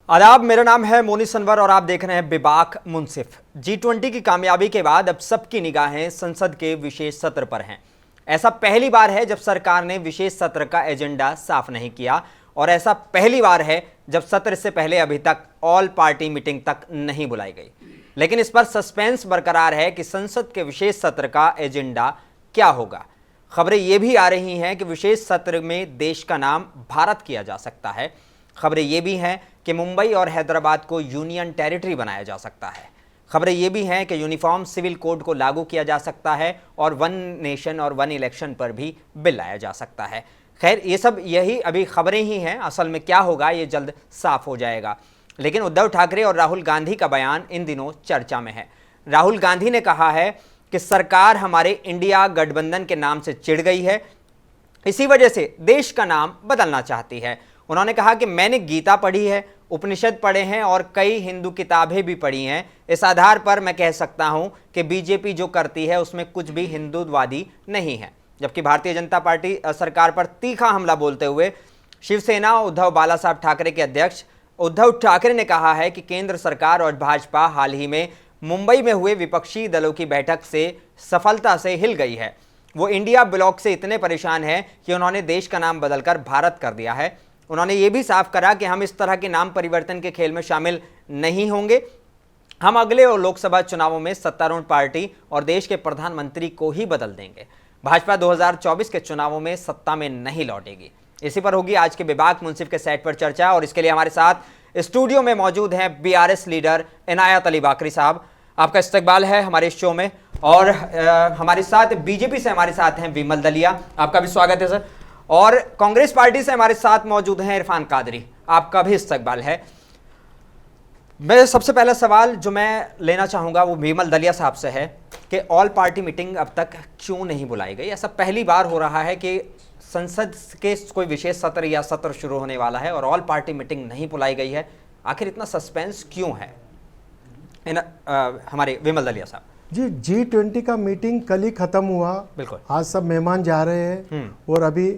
आदाब, मेरा नाम है मोनी सनवर और आप देख रहे हैं बेबाक मुंसिफ। G20 की कामयाबी के बाद अब सबकी निगाहें संसद के विशेष सत्र पर हैं। ऐसा पहली बार है जब सरकार ने विशेष सत्र का एजेंडा साफ नहीं किया और ऐसा पहली बार है जब सत्र से पहले अभी तक ऑल पार्टी मीटिंग तक नहीं बुलाई गई। लेकिन इस पर सस्पेंस बरकरार है कि संसद के विशेष सत्र का एजेंडा क्या होगा। खबरें ये भी आ रही हैं कि विशेष सत्र में देश का नाम भारत किया जा सकता है। खबरें ये भी हैं कि मुंबई और हैदराबाद को यूनियन टेरिटरी बनाया जा सकता है। खबरें ये भी हैं कि यूनिफॉर्म सिविल कोड को लागू किया जा सकता है और वन नेशन और वन इलेक्शन पर भी बिल लाया जा सकता है। खैर, ये सब यही अभी खबरें ही हैं, असल में क्या होगा ये जल्द साफ हो जाएगा। लेकिन उद्धव ठाकरे और राहुल गांधी का बयान इन दिनों चर्चा में है। राहुल गांधी ने कहा है कि सरकार हमारे इंडिया गठबंधन के नाम से चिढ़ गई है, इसी वजह से देश का नाम बदलना चाहती है। उन्होंने कहा कि मैंने गीता पढ़ी है, उपनिषद पढ़े हैं और कई हिंदू किताबें भी पढ़ी हैं। इस आधार पर मैं कह सकता हूं कि बीजेपी जो करती है उसमें कुछ भी हिंदूवादी नहीं है। जबकि भारतीय जनता पार्टी सरकार पर तीखा हमला बोलते हुए शिवसेना उद्धव बाला साहब ठाकरे के अध्यक्ष उद्धव ठाकरे ने कहा है कि केंद्र सरकार और भाजपा हाल ही में मुंबई में हुए विपक्षी दलों की बैठक से सफलता से हिल गई है। वो इंडिया ब्लॉक से इतने परेशान हैं कि उन्होंने देश का नाम बदलकर भारत कर दिया है। उन्होंने ये भी साफ करा कि हम इस तरह के नाम परिवर्तन के खेल में शामिल नहीं होंगे। हम अगले और लोकसभा चुनावों में सत्तारूढ़ पार्टी और देश के प्रधानमंत्री को ही बदल देंगे। भाजपा 2024 के चुनावों में सत्ता में नहीं लौटेगी। इसी पर होगी आज के बेबाक मुंसिफ के सेट पर चर्चा और इसके लिए हमारे साथ स्टूडियो में मौजूद हैं बीआरएस लीडर इनायत अली बाकरी साहब। आपका इस्तकबाल है हमारे इस शो में। और हमारे साथ बीजेपी से हमारे साथ हैं विमल दलिया, आपका भी स्वागत है सर। और कांग्रेस पार्टी से हमारे साथ मौजूद हैं इरफान कादरी, आपका भी इस्तकबाल है। मैं सबसे पहला सवाल जो मैं लेना चाहूँगा वो विमल दलिया साहब से है कि ऑल पार्टी मीटिंग अब तक क्यों नहीं बुलाई गई। ऐसा पहली बार हो रहा है कि संसद के कोई विशेष सत्र या सत्र शुरू होने वाला है और ऑल पार्टी मीटिंग नहीं बुलाई गई है। आखिर इतना सस्पेंस क्यों है? हमारे विमल दलिया साहब जी, G20 का मीटिंग कल ही खत्म हुआ। बिल्कुल। आज सब मेहमान जा रहे हैं और अभी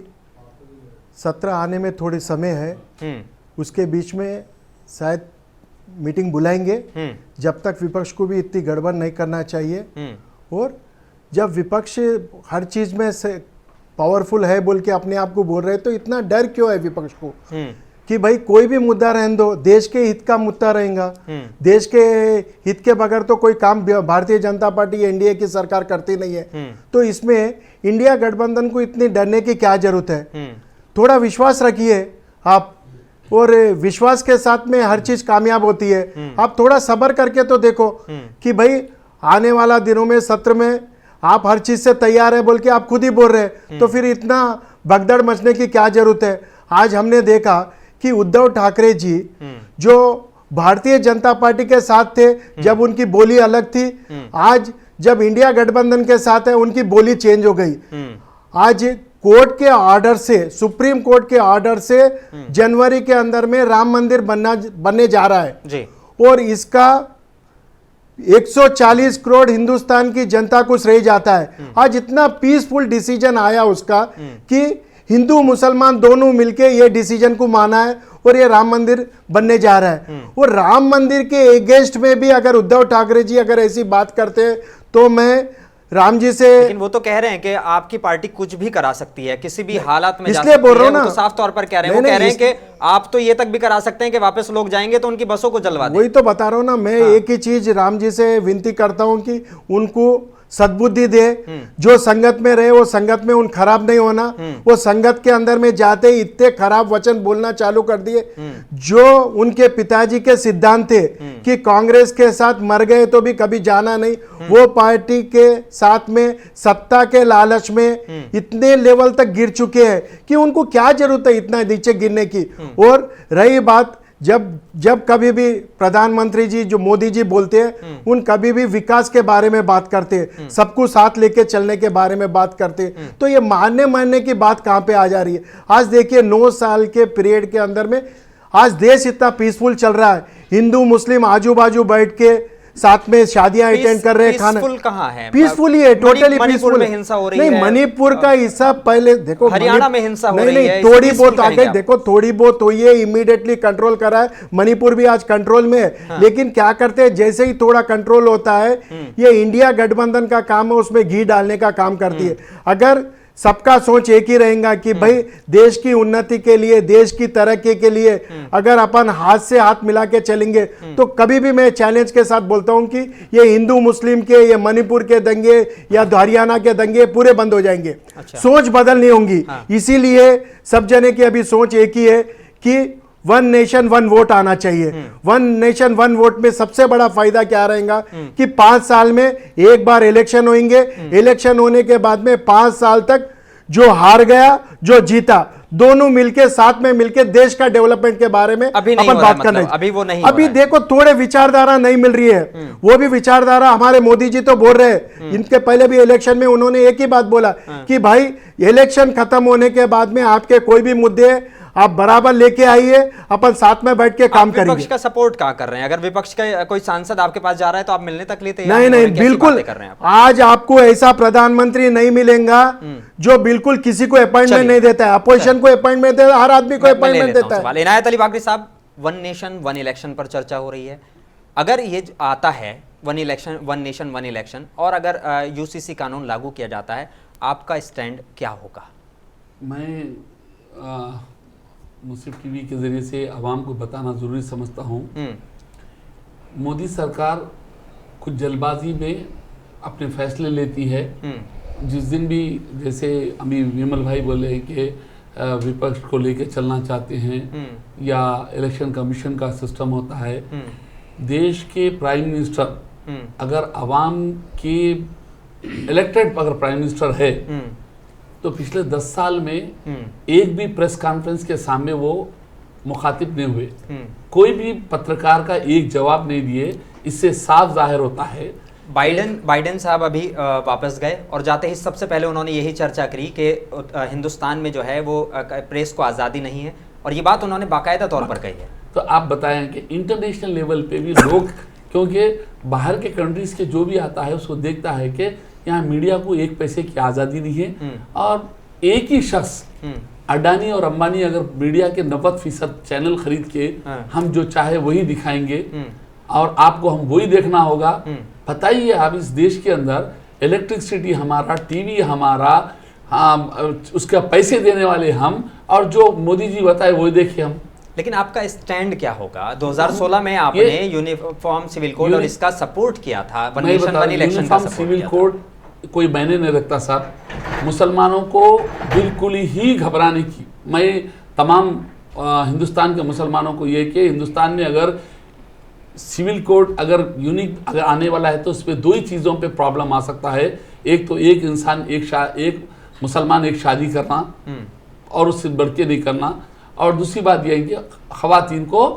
सत्र आने में थोड़ी समय है। उसके बीच में शायद मीटिंग बुलाएंगे। जब तक विपक्ष को भी इतनी गड़बड़ नहीं करना चाहिए। और जब विपक्ष हर चीज में से पावरफुल है बोल के अपने आप को बोल रहे, तो इतना डर क्यों है विपक्ष को कि भाई कोई भी मुद्दा रहने दो, देश के हित का मुद्दा रहेगा। देश के हित के बगैर तो कोई काम भारतीय जनता पार्टी एनडीए की सरकार करती नहीं है। तो इसमें इंडिया गठबंधन को इतनी डरने की क्या जरूरत है? थोड़ा विश्वास रखिए आप, और विश्वास के साथ में हर चीज कामयाब होती है। आप थोड़ा सब्र करके तो देखो कि भाई आने वाला दिनों में सत्र में आप हर चीज से तैयार है बोल के आप खुद ही बोल रहे हैं, तो फिर इतना भगदड़ मचने की क्या जरूरत है? आज हमने देखा कि उद्धव ठाकरे जी जो भारतीय जनता पार्टी के साथ थे जब उनकी बोली अलग थी, आज जब इंडिया गठबंधन के साथ है उनकी बोली चेंज हो गई। आज कोर्ट के ऑर्डर से, सुप्रीम कोर्ट के ऑर्डर से जनवरी के अंदर में राम मंदिर बनने जा रहा है जी। और इसका 140 करोड़ हिंदुस्तान की जनता को श्रेय जाता है। आज इतना पीसफुल डिसीजन आया उसका कि हिंदू मुसलमान दोनों मिलके ये डिसीजन को माना है और ये राम मंदिर बनने जा रहा है। और राम मंदिर के अगेंस्ट में भी अगर उद्धव ठाकरे जी अगर ऐसी बात करते हैं तो मैं राम जी से, लेकिन वो तो कह रहे हैं कि आपकी पार्टी कुछ भी करा सकती है, किसी भी हालात में इसलिए बोल रहा हूं ना, तो साफ तौर पर कह रहे हैं। वो कह रहे हैं कि आप तो ये तक भी करा सकते हैं कि वापस लोग जाएंगे तो उनकी बसों को जलवा दें। वही तो बता रहा हूं ना मैं। एक ही चीज राम जी से विनती करता हूं कि उनको सद्बुद्धि दे। जो संगत में रहे वो संगत में उन खराब नहीं होना। वो संगत के अंदर में जाते ही इतने खराब वचन बोलना चालू कर दिए। जो उनके पिताजी के सिद्धांत थे कि कांग्रेस के साथ मर गए तो भी कभी जाना नहीं, वो पार्टी के साथ में सत्ता के लालच में इतने लेवल तक गिर चुके हैं कि उनको क्या जरूरत है इतना नीचे गिरने की। और रही बात, जब कभी भी प्रधानमंत्री जी जो मोदी जी बोलते हैं उन कभी भी विकास के बारे में बात करते हैं, सबको साथ लेके चलने के बारे में बात करते हैं, तो ये मानने की बात कहां पे आ जा रही है? आज देखिए 9 साल के पीरियड के अंदर में आज देश इतना पीसफुल चल रहा है। हिंदू मुस्लिम आजू बाजू बैठ के साथ में शादियां अटेंड कर रहे हैं, खाना पीसफुल कहाँ है? पीसफुली है, टोटली मणिपुर पीसफुल में हिंसा हो रही नहीं, है। मणिपुर का हिस्सा पहले देखो, हरियाणा में हिंसा हो रही नहीं, है, थोड़ी peaceful बहुत आ कहेंगे गई, आप। देखो थोड़ी बहुत हुई है, इमीडिएटली कंट्रोल करा है, मणिपुर भी आज कंट्रोल में है। लेकिन क्या करते हैं, जैसे ही थोड़ा कंट्रोल होता है, ये इंडिया गठबंधन का काम है, उसमें घी डालने का काम करती है। अगर सबका सोच एक ही रहेगा कि भाई देश की उन्नति के लिए, देश की तरक्की के लिए अगर अपन हाथ से हाथ मिला के चलेंगे, तो कभी भी मैं चैलेंज के साथ बोलता हूं कि ये हिंदू मुस्लिम के, ये मणिपुर के दंगे या हरियाणा के दंगे पूरे बंद हो जाएंगे। अच्छा। सोच बदलनी होंगी। इसीलिए सब जने की अभी सोच एक ही है कि वन नेशन वन वोट आना चाहिए। वन नेशन वन वोट में सबसे बड़ा फायदा क्या रहेगा कि 5 साल में एक बार इलेक्शन होंगे, इलेक्शन होने के बाद में 5 साल तक जो हार गया, जो जीता, दोनों मिलके साथ में मिलके देश का डेवलपमेंट के बारे में अभी नहीं अपन हो रहा, बात कर रहे हैं। अभी वो नहीं अभी हो रहा है। देखो थोड़े विचारधारा नहीं मिल रही है, वो भी विचारधारा हमारे मोदी जी तो बोल रहे हैं। इनके पहले भी इलेक्शन में उन्होंने एक ही बात बोला कि भाई इलेक्शन खत्म होने के बाद में आपके कोई भी मुद्दे आप बराबर लेके आइए, अपन साथ में बैठ के काम विपक्ष करेंगे। का सपोर्ट कहाँ कर रहे हैं? अगर विपक्ष का कोई सांसद आपके पास जा रहा है तो आप मिलने तक लिए तैयार नहीं नहीं, हैं? कैसी बिल्कुल बातें कर रहे हैं आप? आज आपको ऐसा प्रधानमंत्री नहीं मिलेगा जो बिल्कुल किसी को अपॉइंटमेंट नहीं देता है। अपोजिशन को अपॉइंटमेंट देता है, हर आदमी को मैं ले अपॉइंटमेंट लेता हूं देता है। सवाल। इनायत अली बाकरी साहब, वन नेशन वन इलेक्शन पर चर्चा हो रही है। अगर ये आता है one election one nation one election, और अगर यूसीसी कानून लागू किया जाता है, आपका स्टैंड क्या होगा? मैं मुस्लिम टीवी के जरिए से आवाम को बताना ज़रूरी समझता हूँ। मोदी सरकार कुछ जल्दबाजी में अपने फैसले लेती है। जिस दिन भी, जैसे अभी विमल भाई बोले कि विपक्ष को लेकर चलना चाहते हैं, या इलेक्शन कमीशन का सिस्टम होता है, देश के प्राइम मिनिस्टर अगर आवाम के इलेक्टेड अगर प्राइम मिनिस्टर है, तो पिछले 10 साल में एक भी प्रेस कॉन्फ्रेंस के सामने वो मुखातिब नहीं हुए, कोई भी पत्रकार का एक जवाब नहीं दिए। इससे साफ जाहिर होता है। बाइडेन साहब अभी वापस गए और जाते ही सबसे पहले उन्होंने यही चर्चा करी कि हिंदुस्तान में जो है वो प्रेस को आज़ादी नहीं है, और ये बात उन्होंने बाकायदा तौर पर कही है। तो आप बताएं कि इंटरनेशनल लेवल पे भी लोग, क्योंकि बाहर के कंट्रीज के जो भी आता है उसको देखता है कि यहाँ मीडिया को एक पैसे की आज़ादी दी है, और एक ही शख्स अडानी और अंबानी अगर मीडिया के 90% चैनल खरीद के हम जो चाहे वही दिखाएंगे और आपको हम वही देखना होगा। बताइए आप, इस देश के अंदर इलेक्ट्रिसिटी हमारा, टीवी हमारा, उसका पैसे देने वाले हम, और जो मोदी जी बताए वही देखिए हम। लेकिन आपका स्टैंड क्या होगा? 2016 में आपने यूनिफॉर्म सिविल कोड और इसका सपोर्ट किया था, वन नेशन वन इलेक्शन का सपोर्ट सिविल किया कोड कोई मायने नहीं रखता साहब। मुसलमानों को बिल्कुल ही घबराने की, मैं तमाम हिंदुस्तान के मुसलमानों को ये कि हिंदुस्तान में अगर सिविल कोड अगर यूनिक अगर आने वाला है तो उस पर 2 ही चीज़ों पे प्रॉब्लम आ सकता है। एक तो एक इंसान एक मुसलमान एक शादी करना और उससे बढ़ के नहीं करना, और दूसरी बात यह है कि ख़वातीन को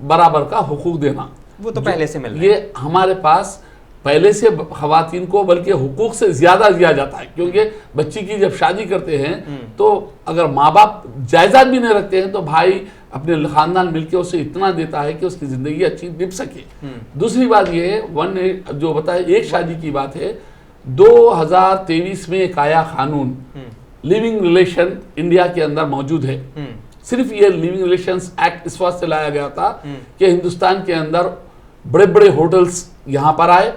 बराबर का हुकूक देना। वो तो पहले से मिल रहा है। ये हमारे पास पहले से ख़वातीन को बल्कि हुकूक से ज़्यादा दिया जाता है, क्योंकि बच्ची की जब शादी करते हैं तो अगर माँ बाप जायदाद भी नहीं रखते हैं तो भाई अपने खानदान मिलके उसे इतना देता है कि उसकी ज़िंदगी अच्छी निभ सके। दूसरी बात ये है, जो बताए एक शादी की बात है, 2023 में एक आया कानून, लिविंग रिलेशन इंडिया के अंदर मौजूद है। सिर्फ ये लिविंग रिलेशंस एक्ट इस वास्ते लाया गया था कि हिंदुस्तान के अंदर बड़े बड़े होटल्स यहाँ पर आए,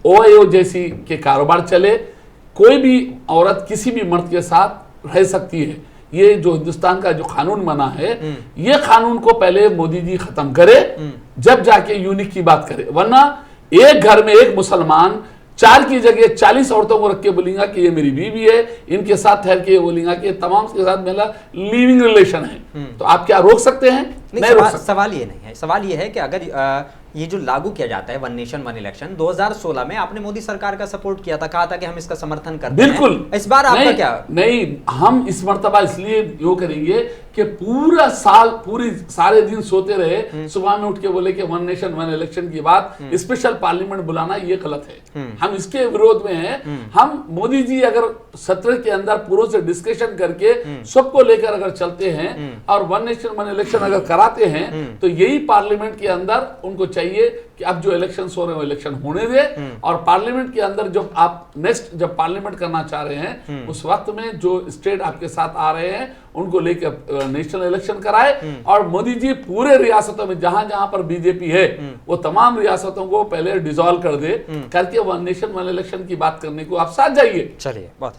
ओयो जैसी के कारोबार चले, कोई भी औरत किसी भी मर्द के साथ रह सकती है। ये जो हिंदुस्तान का जो कानून बना है, ये कानून को पहले मोदी जी खत्म करे, जब जाके यूनिक की बात करे। वरना एक घर में एक मुसलमान 4 की जगह 40 औरतों को रख के बोलेगा कि ये मेरी बीवी है, इनके साथ ठहर के बोलेगा कि तमाम के साथ मेरा लिविंग रिलेशन है। तो आप क्या रोक सकते हैं? नहीं रोक सकते। सवाल ये नहीं है, सवाल ये है कि अगर ये जो लागू किया जाता है वन नेशन वन इलेक्शन, 2016 में आपने मोदी सरकार का सपोर्ट किया था, कहा था कि हम इसका समर्थन करते हैं। बिल्कुल। इस बार आपका क्या? नहीं, हम इस मर्तबा इसलिए यो करेंगे कि पूरा साल पूरी सारे दिन सोते रहे, सुबह में उठ के बोले कि वन नेशन वन इलेक्शन की बात, स्पेशल पार्लियामेंट बुलाना ये गलत है। हम इसके विरोध में हैं। हम मोदी जी अगर सत्र के अंदर पूरों से डिस्कशन करके सबको लेकर अगर चलते हैं और वन नेशन वन इलेक्शन अगर कराते हैं तो यही पार्लियामेंट के अंदर उनको चाहिए कि अब जो इलेक्शन हो रहे हैं इलेक्शन होने दे, और पार्लियामेंट के अंदर जब आप नेक्स्ट जब पार्लियामेंट करना चाह रहे हैं उस वक्त में जो स्टेट आपके साथ आ रहे हैं उनको लेकर नेशनल इलेक्शन कराए, और मोदी जी पूरे रियासतों में जहां जहां पर बीजेपी है वो तमाम रियासतों को पहले डिसॉल्व कर दे, करके वन नेशन वन इलेक्शन की बात करने को आप साथ जाइए। चलिए, बहुत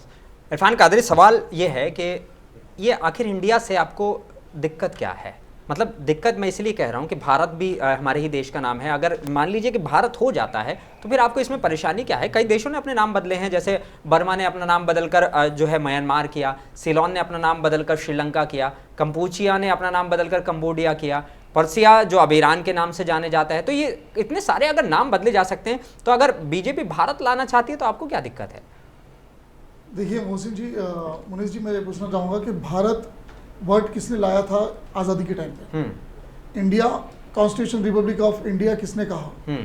इरफान कादरी, सवाल ये है कि ये आखिर इंडिया से आपको दिक्कत क्या है? मतलब दिक्कत मैं इसलिए कह रहा हूँ कि भारत भी हमारे ही देश का नाम है। अगर मान लीजिए कि भारत हो जाता है तो फिर आपको इसमें परेशानी क्या है? कई देशों ने अपने नाम बदले हैं, जैसे बर्मा ने अपना नाम बदलकर जो है म्यांमार किया, सीलोन ने अपना नाम बदलकर श्रीलंका किया, कंपूचिया ने अपना नाम बदलकर कंबोडिया किया, पर्सिया जो अब ईरान के नाम से जाने जाता है। तो ये इतने सारे अगर नाम बदले जा सकते हैं तो अगर बीजेपी भारत लाना चाहती है तो आपको क्या दिक्कत है? देखिए मोहसिन जी, मुनीष जी, मैं ये पूछना चाहूँगा कि भारत वर्ड किसने लाया था आज़ादी के टाइम पे? India, constitution Republic of India किसने कहा?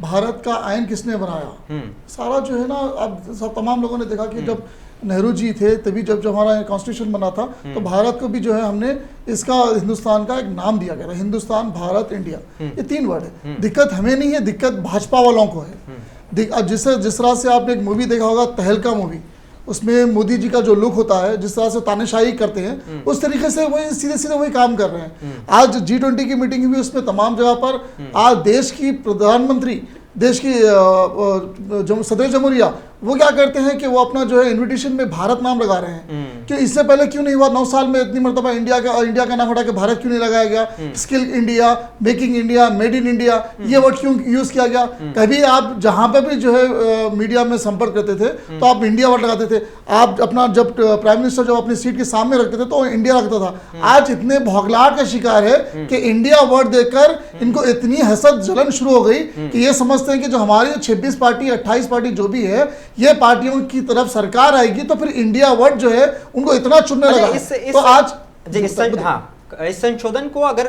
भारत का आयन किसने बनाया? सारा जो है ना, अब सब तमाम लोगों ने देखा कि जब नेहरू जी थे तभी जब हमारा कॉन्स्टिट्यूशन बना था तो भारत को भी जो है हमने इसका हिंदुस्तान का एक नाम दिया गया, हिंदुस्तान, भारत, इंडिया, ये 3 वर्ड है। दिक्कत हमें नहीं है, दिक्कत भाजपा वालों को है। जिस तरह से आपने एक मूवी देखा होगा, तहलका मूवी, उसमें मोदी जी का जो लुक होता है, जिस तरह से तानाशाही करते हैं, उस तरीके से वही सीधे सीधे वही काम कर रहे हैं। आज G20 की मीटिंग हुई, उसमें तमाम जगह पर आज देश की प्रधानमंत्री, देश की जो सदर जमहूरिया, वो क्या करते हैं कि वो अपना जो है इनविटेशन में भारत नाम लगा रहे हैं। कि इससे पहले क्यों नहीं हुआ? 9 साल में इतनी मरतबा इंडिया का नाम हटा के भारत क्यों नहीं लगाया गया? Skill India, making India, made in India, ये वर्ड क्यों यूज किया गया? कभी आप जहां पर भी जो है मीडिया में संपर्क करते थे तो आप इंडिया वर्ड लगाते थे। आप अपना जब प्राइम मिनिस्टर जब अपनी सीट के सामने रखते थे तो इंडिया रखता था। आज इतने भौगलाहट का शिकार है कि इंडिया वर्ड देकर इनको इतनी हसद जलन शुरू हो गई कि ये समझते हैं कि जो हमारी 26 पार्टी 28 पार्टी जो भी है, ये पार्टियों की तरफ सरकार आएगी तो फिर इंडिया वर्ड जो है उनको इतना चुनने लगा। तो आज इस संशोधन को अगर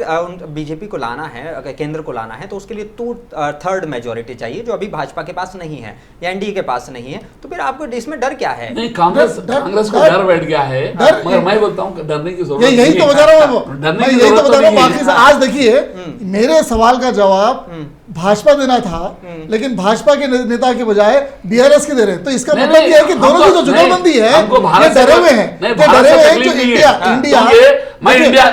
बीजेपी को लाना है, अगर केंद्र को लाना है तो उसके लिए 2/3 मेजोरिटी चाहिए, जो अभी भाजपा के पास नहीं है या एनडीए के पास नहीं है। तो फिर आपको इसमें डर क्या है? नहीं, कांग्रेस को डर बैठ गया है, मगर मैं बोलता हूँ डरने की जरूरत नहीं है। यही तो बता रहा हूँ। आज देखिए, मेरे सवाल का जवाब भाजपा देना था, लेकिन भाजपा के नेता के बजाय बीआरएस के दे रहे हैं। तो इसका मतलब ये है कि दोनों की जो जुगलबंदी है, ये डरे हुए हैं,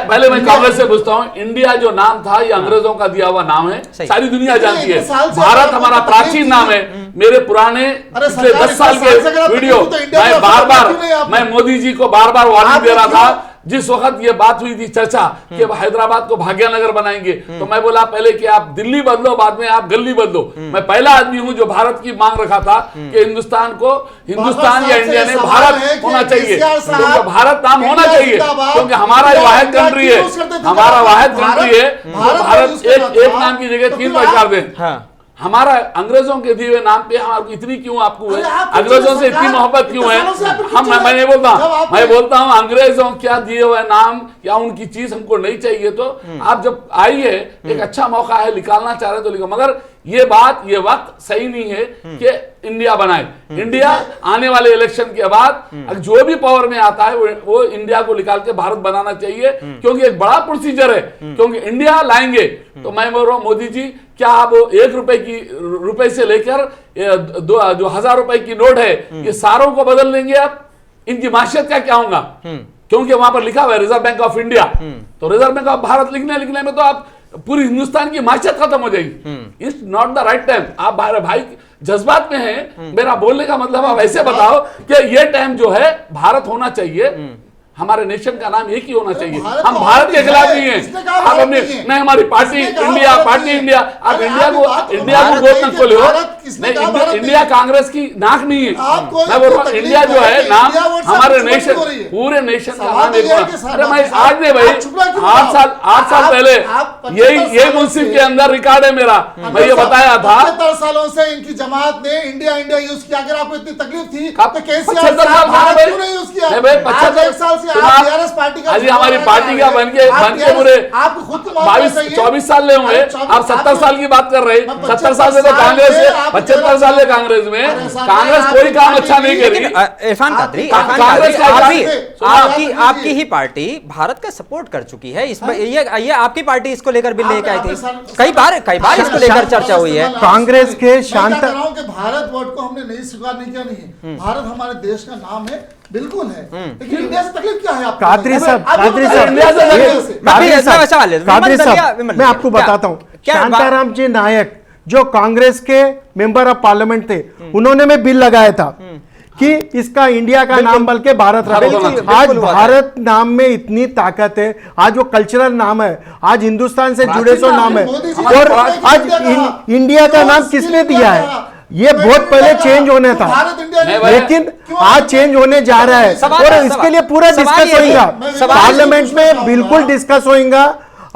पहले मैं कांग्रेस से पूछता हूँ, इंडिया जो नाम था ये अंग्रेजों का दिया हुआ नाम है, सारी दुनिया जानती है। भारत हमारा प्राचीन नाम है। मेरे पुराने पिछले 10 साल के वीडियो मैं मोदी जी को बार बार वार्निंग दे रहा था। जिस वक्त ये बात हुई थी चर्चा कि हैदराबाद को भाग्यनगर बनाएंगे, तो मैं बोला पहले कि आप दिल्ली बदलो, बाद में आप गली बदलो। मैं पहला आदमी हूं जो भारत की मांग रखा था कि हिंदुस्तान को हिंदुस्तान या इंडिया ने भारत होना चाहिए, क्योंकि भारत नाम होना चाहिए, क्योंकि हमारा वाहिद कंट्री है, हमारा वाहिद कंट्री है। भारत एक नाम की जगह 3 प्रकार दें। हमारा अंग्रेजों के दिए हुए नाम पे हम इतनी क्यों आपको है? अंग्रेजों से इतनी मोहब्बत क्यों है? मैं बोलता हूँ अंग्रेजों क्या दिए हुए नाम या उनकी चीज हमको नहीं चाहिए। तो आप जब आइए, एक अच्छा मौका है, निकालना चाह रहे तो लिखो, मगर ये वक्त सही नहीं है कि इंडिया बनाए। इंडिया आने वाले इलेक्शन के बाद जो भी पावर में आता है वो इंडिया को निकाल के भारत बनाना चाहिए, क्योंकि एक बड़ा प्रोसीजर है, क्योंकि इंडिया लाएंगे तो मैं बोल रहा हूँ मोदी जी, क्या आप 1 रुपए से लेकर जो 1000 रुपए की नोट है, ये सारों को बदल देंगे आप? इनकी माशियत का क्या होगा? क्योंकि वहां पर लिखा हुआ है रिजर्व बैंक ऑफ इंडिया, तो रिजर्व बैंक ऑफ भारत लिखने में तो आप पूरी हिंदुस्तान की माशियत खत्म हो जाएगी। It's not the right time. आप भाई जज्बात में हैं, मेरा बोलने का मतलब आप ऐसे बताओ कि ये टाइम जो है भारत होना चाहिए, हमारे नेशन का नाम एक ही होना चाहिए। हम भारत के खिलाफ नहीं है। आप अपने नहीं, हमारी पार्टी इंडिया, आप इंडिया को गोद न खोले हो। नहीं, इंडिया कांग्रेस की नाक नहीं है। मैं बोल रहा हूँ इंडिया जो है नाम हमारे नेशन, पूरे नेशन का नाम एक। अरे मैं आज नहीं भाई, 8 साल पहले यही मुंसिफ के अंदर रिकॉर्ड है मेरा, मैं ये बताया था। 75 सालों से इनकी जमात ने इंडिया यूज किया। अगर आपको इतनी तकलीफ थी तो 75 साल भारत क्यों नहीं यूज किया? 75 साल TRS पार्टी का अजी हमारी पार्टी का बन के पूरे आपको खुद को मालूम 24 साल ले होंगे, आप 70 साल की बात कर रहे हैं। 70 साल से तो कांग्रेस है, 75 साल से कांग्रेस में, कांग्रेस कोई काम अच्छा नहीं कर रही। इरफान कादरी, आपकी ही पार्टी भारत का सपोर्ट कर चुकी है इसमें, ये आपकी पार्टी इसको लेकर बिल लेकर आई थी, कई बार इसको लेकर चर्चा हुई है। कांग्रेस के शांत भारत वर्ड को हमने नहीं स्वीकार नहीं किया, नहीं है भारत हमारे देश का नाम है, बिल्कुल है, लेकिन इंडिया से तकलीफ क्या है आपको? कादरी साहब, मैं आपको बताता हूँ, शांताराम जी नायक जो कांग्रेस के मेंबर ऑफ पार्लियामेंट थे, उन्होंने में बिल लगाया था कि इसका इंडिया का नाम बल्कि भारत रखो। आज भारत नाम में इतनी ताकत है, आज वो कल्चरल नाम है, आज हिंदुस्तान से जुड़े सो नाम है, और आज इंडिया का नाम किसने दिया है? ये बहुत पहले चेंज होना था, लेकिन आज चेंज होने जा रहा है, और इसके लिए पूरा डिस्कस होगा पार्लियामेंट में, बिल्कुल डिस्कस होगा।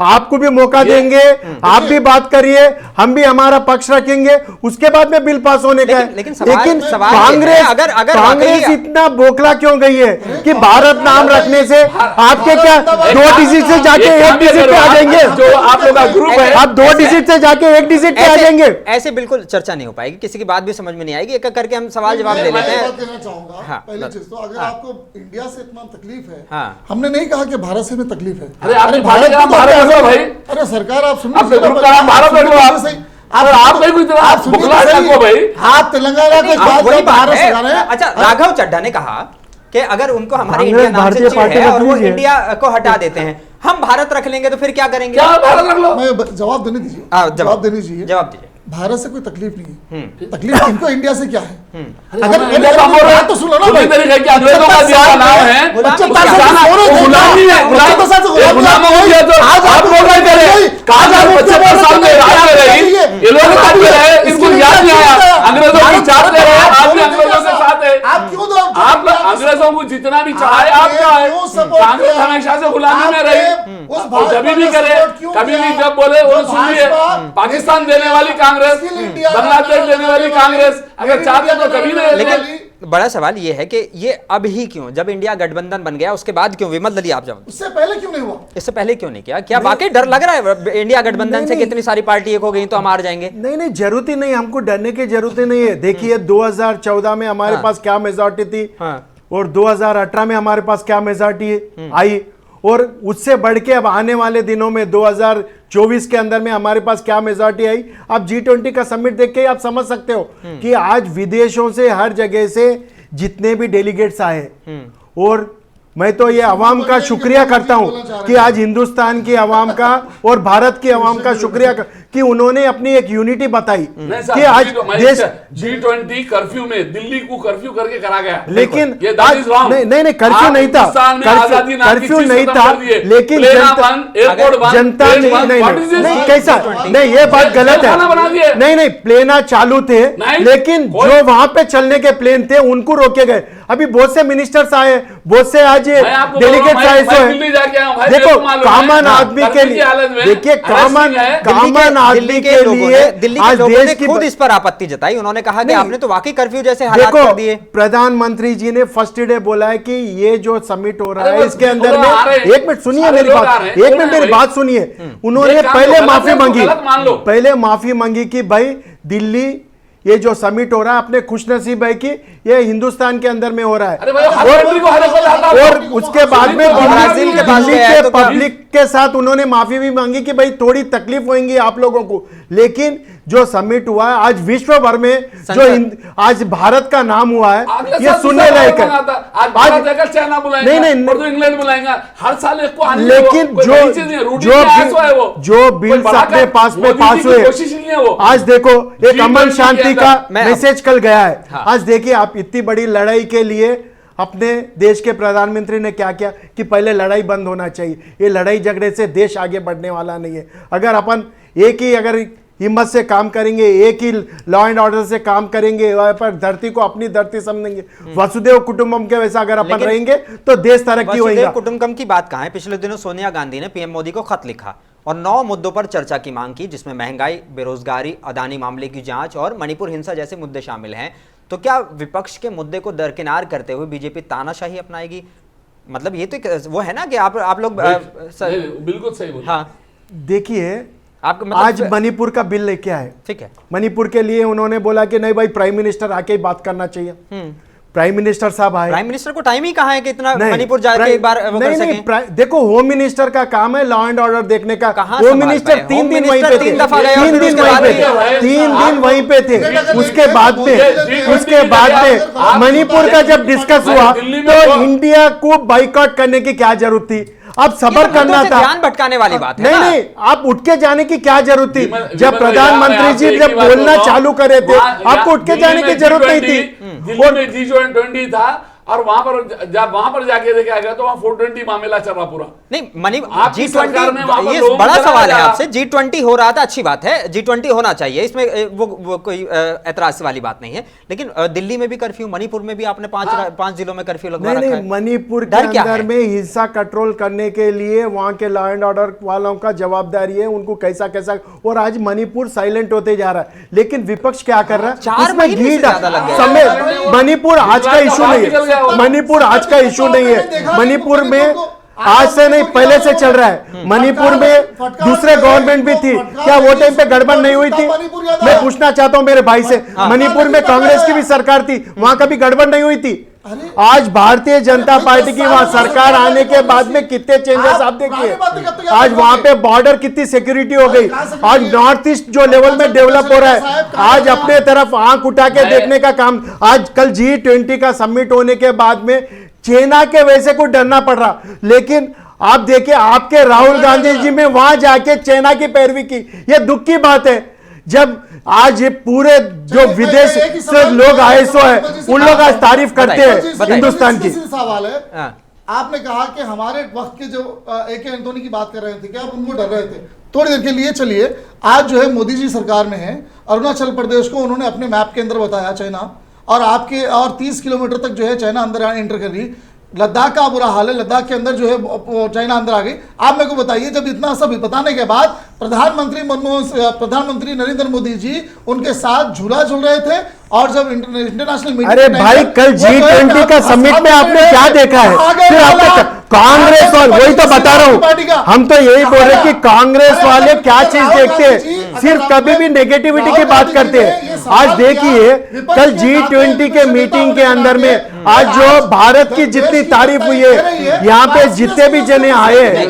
आपको भी मौका देंगे, आप भी बात करिए, हम भी हमारा पक्ष रखेंगे, उसके बाद में बिल पास होने का है। लेकिन कांग्रेस इतना बोखला क्यों गई है कि भारत नाम रखने से आपके क्या 2 डिजिट से जाके 1 डिजिट पे आ जाएंगे? जो आप लोग का ग्रुप है, आप 2 डिजिट से जाके 1 डिजिट पे आ जाएंगे। ऐसे बिल्कुल चर्चा नहीं हो पाएगी, किसी की बात भी समझ में नहीं आएगी, एक करके हम सवाल जवाब ले लेते हैं। कहना चाहूंगा पहली चीज तो, अगर आपको इंडिया से इतना तकलीफ है, हाँ। हमने नहीं कहा कि भारत से हमें तकलीफ है। अरे आपने भारत का भारत भाई, अरे सरकार आप सुन, आपका ग्रुप का नाम भारत रख लो, आप नहीं कुछ आप बुखला रखो भाई, आप तेलंगाना के बाद वही बात भारत है। सरकार है। अच्छा, राघव चड्ढा ने कहा कि अगर उनको हमारे कांग्रेस इंडिया नाम से भारतीय चिढ़ पार्टी है रख और वो लीजिए। इंडिया को हटा देते हैं, हम भारत रख लेंगे तो फिर क्या करेंगे? क्या भारत रख लो? मैं जवाब देने दीजिए, जवाब देने दीजिए। जवाब दीजिए। भारत से कोई तकलीफ नहीं है, तकलीफ इनको इंडिया से क्या है? अगर इंडिया का बोल रहा है तो सुनो ना भाई, अंग्रेजों का दिया हुआ नाम है, गुलामी है, गुलामों को दिया तो आप लोग नहीं करे, कहा 75 साल में राज कर रही, ये लोग राज कर रहे हैं, इनको याद नहीं आया, अंग्रेजों की चाट ले रहे हैं, आप भी अंग्रेजों के साथ है, आप क्यों दो? आप अंग्रेजों को जितना भी चाहे आप क्या है, कांग्रेस हमेशा से गुलामी में रही, कभी भी करे, कभी भी जब बोले वो सुनिए, पाकिस्तान देने वाली कांग्रेस, बांग्लादेश देने वाली कांग्रेस, अगर चाहते तो कभी नहीं। लेकिन बड़ा सवाल ये है कि ये अब ही क्यों, जब इंडिया गठबंधन बन गया उसके बाद क्यों? विमल दलिया आप जवाब। उससे पहले क्यों नहीं हुआ? इससे पहले क्यों नहीं किया? क्या वाकई डर लग रहा है इंडिया गठबंधन से? कितनी सारी पार्टी एक हो गई तो हम हार जाएंगे? नहीं, जरूरत ही नहीं, हमको डरने की जरूरत ही नहीं है। देखिए 2014 में हमारे पास क्या मेजॉरिटी थी, और 2018 में हमारे पास क्या मेजॉरिटी आई, और उससे बढ़ के अब आने वाले दिनों में 2024 के अंदर में हमारे पास क्या मेजॉरिटी आई। आप G20 का समिट देख के आप समझ सकते हो कि आज विदेशों से, हर जगह से जितने भी डेलीगेट्स आए, और मैं तो ये अवाम का शुक्रिया करता हूं कि आज हिंदुस्तान की अवाम का और भारत की अवाम का शुक्रिया कि उन्होंने अपनी एक यूनिटी बताई कि आज देश G20 कर्फ्यू में दिल्ली को कर्फ्यू करके करा गया, लेकिन ये नहीं कर्फ्यू नहीं था, कर्फ्यू नहीं था, लेकिन जनता नहीं, कैसा नहीं, ये बात गलत है। नहीं, प्लेना चालू थे, लेकिन जो वहां पे चलने के प्लेन थे उनको रोके गए। अभी बहुत से मिनिस्टर्स आए, बहुत से आज डेलीगेट्स आए, देखो कॉमन आदमी के लिए, देखिए कॉमन आदमी के लिए दिल्ली के लोगों ने खुद इस पर आपत्ति जताई। उन्होंने कहा कि आपने तो वाकई कर्फ्यू जैसे हालात कर दिए। प्रधानमंत्री जी ने फर्स्ट डे बोला है कि ये जो समिट हो रहा है इसके अंदर में, एक मिनट सुनिए मेरी बात, एक मिनट मेरी बात सुनिए। उन्होंने पहले माफी मांगी कि भाई दिल्ली ये जो समिट हो रहा है, अपने खुशनसीब है कि ये हिंदुस्तान के अंदर में हो रहा है, और उसके बाद में दिल्ली के पब्लिक के साथ उन्होंने माफी भी मांगी कि भाई थोड़ी तकलीफ होगी आप लोगों को, लेकिन जो समिट हुआ है आज विश्व भर में, जो आज भारत का नाम हुआ है, ये सुनने लायक है। नहीं, इंग्लैंड बुलाएंगे हर साल, लेकिन जो बिल्स अपने पास में पास हुए, आज देखो एक अमन शांति का मैसेज कल गया है। आज देखिए आप, इतनी बड़ी लड़ाई के लिए अपने देश के प्रधानमंत्री ने क्या किया कि पहले लड़ाई बंद होना चाहिए। ये लड़ाई झगड़े से देश आगे बढ़ने वाला नहीं है। अगर अपन एक ही अगर हिम्मत से काम करेंगे, एक ही लॉ एंड ऑर्डर से काम करेंगे, पर धरती को अपनी धरती समझेंगे, वसुदेव कुटुंबकम के वैसा अगर अपन रहेंगे तो देश तरक्की होगा। वसुदेव कुटुंबकम की बात कहां है? पिछले दिनों सोनिया गांधी ने पीएम मोदी को खत लिखा और 9 मुद्दों पर चर्चा की मांग की, जिसमें महंगाई, बेरोजगारी, अदानी मामले की जांच और मणिपुर हिंसा जैसे मुद्दे शामिल हैं। तो क्या विपक्ष के मुद्दे को दरकिनार करते हुए बीजेपी तानाशाही अपनाएगी? मतलब ये तो वो है ना कि आप लोग बिल्कुल सही बोल। हाँ देखिए आपका मतलब आज मणिपुर का बिल लेके आए, ठीक है। मणिपुर के लिए उन्होंने बोला कि नहीं भाई प्राइम मिनिस्टर आके ही बात करना चाहिए। प्राइम मिनिस्टर साहब आए। प्राइम मिनिस्टर को टाइम ही कहाँ है कि इतना नहीं, मणिपुर जाके एक बार वो कर सकें? देखो होम मिनिस्टर का काम है लॉ एंड ऑर्डर देखने का। कहाँ होम संभाल मिनिस्टर पाए? 3 होम दिन वहीं मिनिस्टर पे 3 थे, दफा गए और 3 फिर दिन उसके वहीं बाद पे भी- थे, 3 दिन वहीं पे थे। उसके बाद में उसके बाद में मणिपुर का जब डिस्कस हुआ तो इंडिया को बाइकआउट करने की क्या जरूरत थी? अब सबर करना था। ध्यान भटकाने वाली बात है नहीं ना? नहीं, आप उठ के जाने की क्या जरूरत थी? जब विमल प्रधानमंत्री जी जब बोलना चालू करे थे आपको उठ के जाने की जरूरत नहीं थी। दिल्ली में G20 था और वहां पर जाके देखा गया तो वहां 420 मामला चल रहा पूरा। नहीं मनी आपकी सरकार में वहां पर G20 ये लोगों बड़ा को सवाल है चला आपसे। G20 हो रहा था, अच्छी बात है, G20 होना चाहिए, इसमें वो कोई ऐतराज वाली बात नहीं है। लेकिन दिल्ली में भी कर्फ्यू, मणिपुर में भी आपने 5 जिलों में कर्फ्यू लगवा रखा है। नहीं, मणिपुर के डर क्या अंदर है? में हिंसा कंट्रोल करने के लिए वहां के लॉ एंड ऑर्डर वालों का जवाबदारी है, उनको कैसा कैसा। और आज मणिपुर साइलेंट होते जा रहा है, लेकिन विपक्ष क्या कर रहा है? 4 महीने से ज्यादा लग गए। समय मणिपुर आज का इशू नहीं है, मणिपुर आज का इशू नहीं है। मणिपुर में आज से नहीं पहले से चल रहा है। मणिपुर में दूसरे गवर्नमेंट भी थी, क्या वो टाइम पे गड़बड़ नहीं हुई थी? मैं पूछना चाहता हूं मेरे भाई से, मणिपुर में कांग्रेस की भी सरकार थी, वहां कभी गड़बड़ नहीं हुई थी? आज भारतीय जनता पार्टी की वहां सरकार आने के बाद में कितने चेंजेस आप देखिए। आज वहां पे बॉर्डर कितनी सिक्योरिटी हो गई। आज नॉर्थ ईस्ट जो लेवल में डेवलप हो रहा है, आज अपने तरफ आंख उठा के देखने का काम। आज कल G20 का समिट होने के बाद में चाइना के वैसे को डरना पड़ रहा, लेकिन आप देखिए आपके राहुल गांधी जी में वहां जाके चाइना की पैरवी की। यह दुख की बात है जब आज ये पूरे जो विदेश से लोग आए सो है उन लोग आज तारीफ करते हैं हिंदुस्तान की। सवाल है, आपने कहा कि हमारे वक्त के जो AK एंटोनी की बात कर रहे थे कि आप उनको डर रहे थे थोड़ी देर के लिए। चलिए आज जो है मोदी जी सरकार में है, अरुणाचल प्रदेश को उन्होंने अपने मैप के अंदर बताया चाइना, और आपके और 30 किलोमीटर तक जो है चाइना अंदर एंटर कर रही। लद्दाख का बुरा हाल है, लद्दाख के अंदर जो है चाइना अंदर आ गई। आप मेरे को बताइए, जब इतना सब बताने के बाद प्रधानमंत्री नरेंद्र मोदी जी उनके साथ झूला झूल रहे थे, और जब इंटरनेशनल मीटिंग, अरे भाई कल G20 का समिट में आपने क्या देखा है? फिर आपने कांग्रेस वाले, वही तो बता रहा हूं, हम तो यही बोल रहे कि कांग्रेस वाले क्या चीज देखते हैं, सिर्फ कभी भी नेगेटिविटी की बात करते हैं। आज देखिए कल G20 के मीटिंग के अंदर में आज जो भारत की जितनी तारीफ हुई है, यहाँ पे जितने भी जने आए हैं,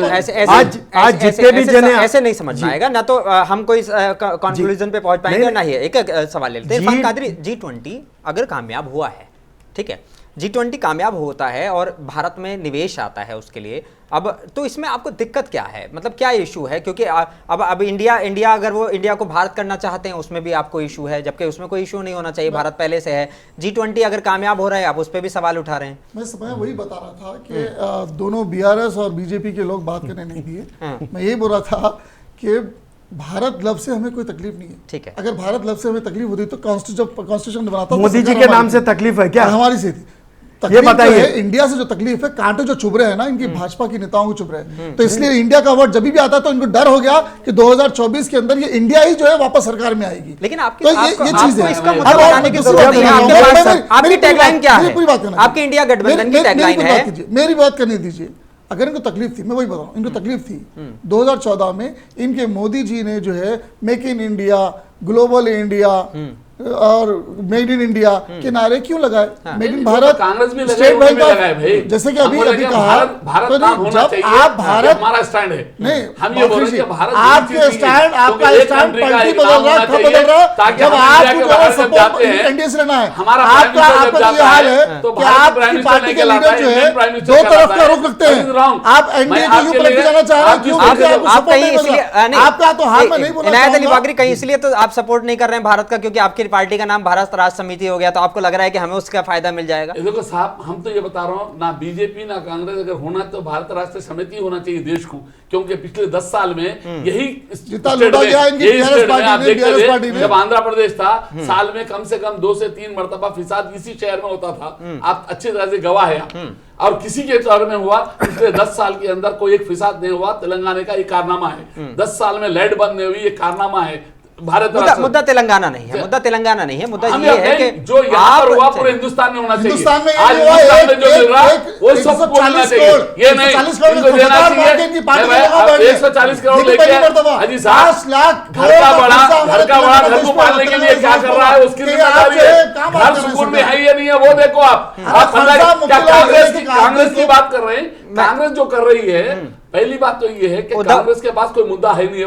आज जितने भी जने ऐसे नहीं समझ में आएगा ना, तो हम कोई कंक्लूजन पे पहुंच पाएंगे ना ही। एक सवाल लेते हैं इरफान कादरी, G20 अगर कामयाब हुआ है, ठीक है, G20 कामयाब होता है और भारत में निवेश आता है उसके लिए, अब तो इसमें आपको दिक्कत क्या है? मतलब क्या इशू है? क्योंकि अब इंडिया अगर वो इंडिया को भारत करना चाहते हैं उसमें भी आपको इशू है, जबकि उसमें कोई इशू नहीं होना चाहिए, भारत पहले से है। G20 अगर कामयाब हो रहा है आप उस पर भी सवाल उठा रहे हैं। मैं वही बता रहा था कि दोनों BRS और BJP के लोग बात करने नहीं दिए। मैं यही बोल रहा था कि भारत लव से हमें कोई तकलीफ नहीं है, ठीक है। अगर भारत लव से हमें तकलीफ होती तो कॉन्स्टिट्यूशन बनाता। मोदी जी के नाम से तकलीफ है क्या? हमारी से थी। ये बताइए, इंडिया से जो तकलीफ है, कांटे जो चुभ रहे हैं ना इनकी भाजपा की नेताओं को चुभ रहे हैं, तो इसलिए इंडिया का वर्ड जब भी आता है तो इनको डर हो गया कि 2024 के अंदर ये इंडिया ही जो है वापस सरकार में आएगी। लेकिन आपकी तो ये चीज है। इसका मुद्दा बनाने की जरूरत नहीं है। आपकी टैगलाइन क्या है? आपकी इंडिया गठबंधन की टैगलाइन है। मेरी बात करने दीजिए। अगर इनको तकलीफ थी, मैं वही बता रहा हूँ, इनको तकलीफ थी 2014 में इनके मोदी जी ने जो है make in India, global India और मेड इन इंडिया के नारे क्यों लगाए? मेड इन भारत, कांग्रेस भी स्टेट बैंक लगाए भाई। जैसे कि अभी कहा, भारत नाम होना चाहिए, आप भारत, हमारा स्टैंड है। नहीं हम ये बोल रहे हैं कि भारत आपके स्टैंड, आपका स्टैंड पलटी बदल रहा, खत बदल रहा। जब आप सपोर्ट एनडीए से लेना है, आपका ये हाल है कि आपकी पार्टी के लीडर जो है दो तरफ का रुख रखते हैं। आप एनडीए के यूं पलट जाना चाह रहे हैं, क्यों? आप कहीं इसलिए आपका तो हाल में नहीं बोला। इनायत अली बाकरी कहीं इसलिए तो आप सपोर्ट नहीं कर रहे हैं भारत का क्योंकि आपकी पार्टी का नाम भारत राष्ट्र समिति हो गया, तो आपको लग रहा है कि हमें उसका फायदा मिल जाएगा? देखो साहब, हम तो ये बता रहा हूँ, ना बीजेपी ना कांग्रेस अगर होना तो भारत राष्ट्र समिति होना चाहिए देश को, क्योंकि पिछले 10 साल में यही जब आंध्र प्रदेश था साल में कम से कम 2 से 3 मरतबा फिसाद इसी शहर में होता था। आप अच्छी तरह से गवाह है और किसी के शहर में हुआ पिछले 10 साल के अंदर कोई एक फिसाद नहीं हुआ। तेलंगाना का ये कारनामा है। 10 साल में लाइट बंद नहीं हुई, ये कारनामा है। भारत मुद्दा तेलंगाना नहीं है, मुद्दा तेलंगाना नहीं है, मुद्दा हम ये है कि जो यहाँ पर हुआ पूरे हिंदुस्तान में होना चाहिए। हिंदुस्तान में आज हिंदुस्तान में जो मिल रहा वो सब को मिलना चाहिए। ये नहीं इनको देना चाहिए 140 करोड़ लेके अजी साहब घर का बड़ा घर को पालने के लिए क्या कर रहा है उसकी जिम्मेदारी है। घर सुकून में है या नहीं है वो देखो आप क्या कांग्रेस की बात कर रहे हैं। कांग्रेस जो कर रही है, पहली बात तो ये है कि कांग्रेस के पास कोई मुद्दा है नहीं।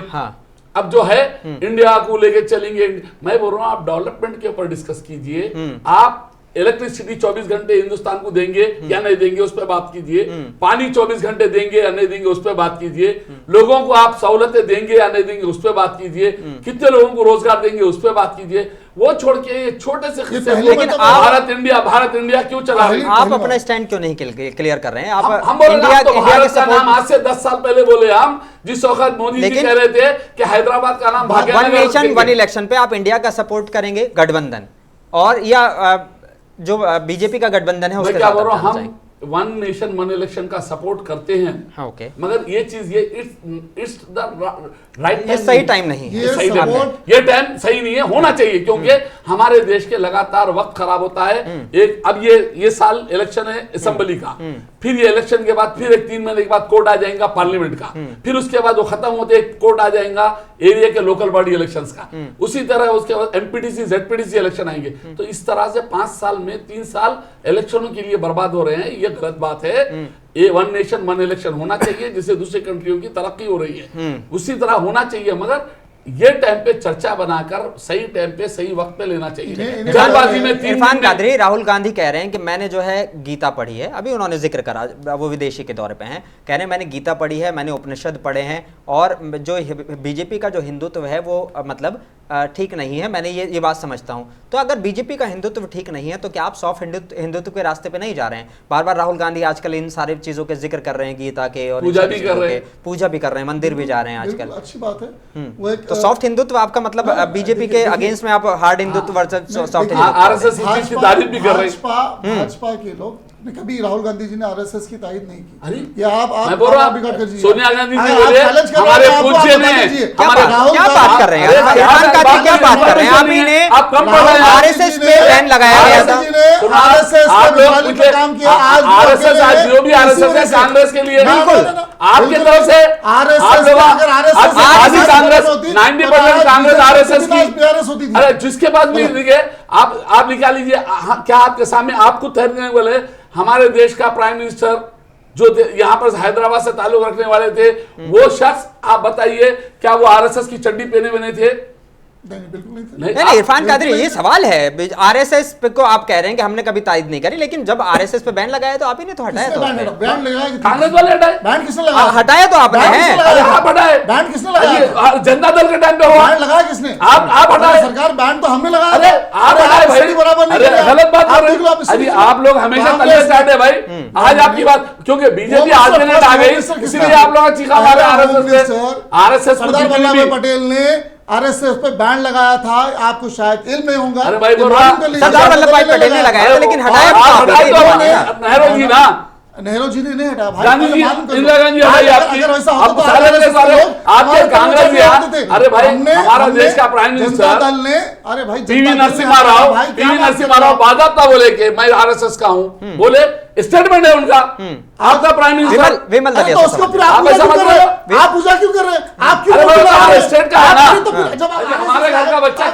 अब जो है इंडिया को लेके चलेंगे, मैं बोल रहा हूं आप डेवलपमेंट के ऊपर डिस्कस कीजिए। आप इलेक्ट्रिसिटी 24 घंटे हिंदुस्तान को देंगे या नहीं देंगे उस पर बात कीजिए। पानी 24 घंटे देंगे या नहीं देंगे उस पर बात कीजिए। लोगों को आप सहूलतें देंगे या नहीं देंगे उस पर बात कीजिए। कितने लोगों को रोजगार देंगे उस पर बात कीजिए। वो छोड़ के ये छोटे से लेकिन भारत इंडिया क्यों चला रहे हैं? आप अपना स्टैंड क्यों नहीं क्लियर कर रहे हैं? आप हम बोल रहे हैं तो भारत का नाम आज से 10 साल पहले बोले हम, जिस वक्त मोदी जी कह रहे थे कि हैदराबाद का नाम वन नेशन वन इलेक्शन पे आप इंडिया का सपोर्ट करेंगे गठबंधन और या जो बीजेपी का गठबंधन है उसके साथ हम वन नेशन वन इलेक्शन का सपोर्ट करते हैं। हाँ, ओके। मगर ये चीज इट्स द राइट ये सही टाइम नहीं है, ये टाइम सही नहीं है, होना चाहिए क्योंकि हमारे देश के लगातार वक्त खराब होता है। एक अब ये साल इलेक्शन है असेंबली का, फिर ये इलेक्शन के बाद फिर एक 3 महीने के बाद कोड आ जाएगा पार्लियामेंट का, फिर उसके बाद वो खत्म होते कोड आ जाएगा एरिया के लोकल बॉडी इलेक्शंस का, उसी तरह उसके बाद एमपीटीसी जेडपीटीसी इलेक्शन आएंगे। तो इस तरह से 5 साल में 3 साल इलेक्शनों के लिए बर्बाद हो रहे हैं। ये गलत बात है। ये वन नेशन वन इलेक्शन होना चाहिए जिससे दूसरी कंट्रियों की तरक्की हो रही है, उसी तरह होना चाहिए। मगर ये टाइम पे चर्चा बनाकर सही टाइम पे सही वक्त पे लेना चाहिए। जल्दबाजी में इरफान कादरी, राहुल गांधी कह रहे हैं कि मैंने जो है गीता पढ़ी है, अभी उन्होंने जिक्र करा, वो विदेशी के दौरे पे हैं, कह रहे हैं मैंने गीता पढ़ी है, मैंने उपनिषद पढ़े हैं और जो बीजेपी का जो हिंदुत्व है वो मतलब ठीक नहीं है, मैंने ये बात समझता हूं। तो अगर बीजेपी का हिंदुत्व ठीक नहीं है तो क्या आप सॉफ्ट हिंदुत्व के रास्ते पे नहीं जा रहे हैं? बार बार राहुल गांधी आजकल इन सारी चीजों के जिक्र कर रहे हैं, गीता के और पूजा भी कर रहे हैं, मंदिर भी जा रहे हैं आजकल। अच्छी बात है। तो सॉफ्ट हिंदुत्व आपका मतलब बीजेपी के अगेंस्ट में आप hard Hindutva versus soft RSS की तारीफ भी कर रहे हैं। भाजपा के लोग कभी राहुल गांधी जी ने आरएसएस की तारीफ नहीं की। अरे ये आप रिकॉर्ड कर दीजिए। सोनिया गांधी जी बोले हमारे पूज्य ने हमारे क्या बात कर रहे हैं इरफान कादरी, क्या बात कर रहे हैं आप? ही ने आप कम पढ़ रहे हैं। आरएसएस पे बैन लगाया गया था, आरएसएस आप लोग काम किया। आरएसएस आज जो भी आरएसएस है कांग्रेस के लिए बिल्कुल आपकी तरफ से आरएसएस अगर आरएसएस कांग्रेस 90% कांग्रेस आरएसएस की। अरे जिसके पास भी देखिए आप निकाल लीजिए, क्या आपके सामने आपको ठहरने वाले हमारे देश का प्राइम मिनिस्टर जो यहाँ पर हैदराबाद से ताल्लुक रखने वाले थे, वो शख्स आप बताइए क्या वो आरएसएस की चड्डी पहने बने थे? नहीं, इरफान कादरी ये सवाल है, आरएसएस पे को आप कह रहे हैं कि हमने कभी तारीफ नहीं करी, लेकिन जब आरएसएस पे बैन लगाया तो आप ही ने तो हटाया। तो बैन लगाया कांग्रेस वाले हटाए, बैन किसने लगाया? हटाया तो आपने है। आप हटाए, बैन किसने लगाया? जनता दल के टाइम पे हुआ, बैन लगाया किसने? आप हटाए। सरकार बैन तो हमने लगाया। अरे आप हटाए भाई, बराबर नहीं। गलत बात कर रहे हैं। अरे आप लोग हमेशा तले चाहते भाई, आज आपकी बात क्योंकि बीजेपी आर्गुमेंट आ गई इसलिए आप लोग चीखा मारे आरएसएस। सरदार वल्लभ भाई पटेल ने आरएसएस पे बैन लगाया था, आपको शायद इल्म नहीं होगा। अरे भाई सरदार वल्लभ भाई पटेल ने लगाया था, लेकिन हटाया नेहरू जी ना, नेहरू जी ने नहीं हटाया भाई, गांधी जी, इंदिरा गांधी हटाई आपकी। अब सारे के सारे आपके कांग्रेस में, अरे भाई हमारा देश का प्राइम मिनिस्टर दल ने, अरे भाई पीवी नरसिम्हा राव बाजाबता बोले कि मैं आरएसएस का हूं, बोले स्टेटमेंट है उनका। आपका प्राइम मिनिस्टर विमल दलिया आप पूजा क्यों कर रहे हैं? आप क्यों स्टेट का है ना, हमारे घर का बच्चा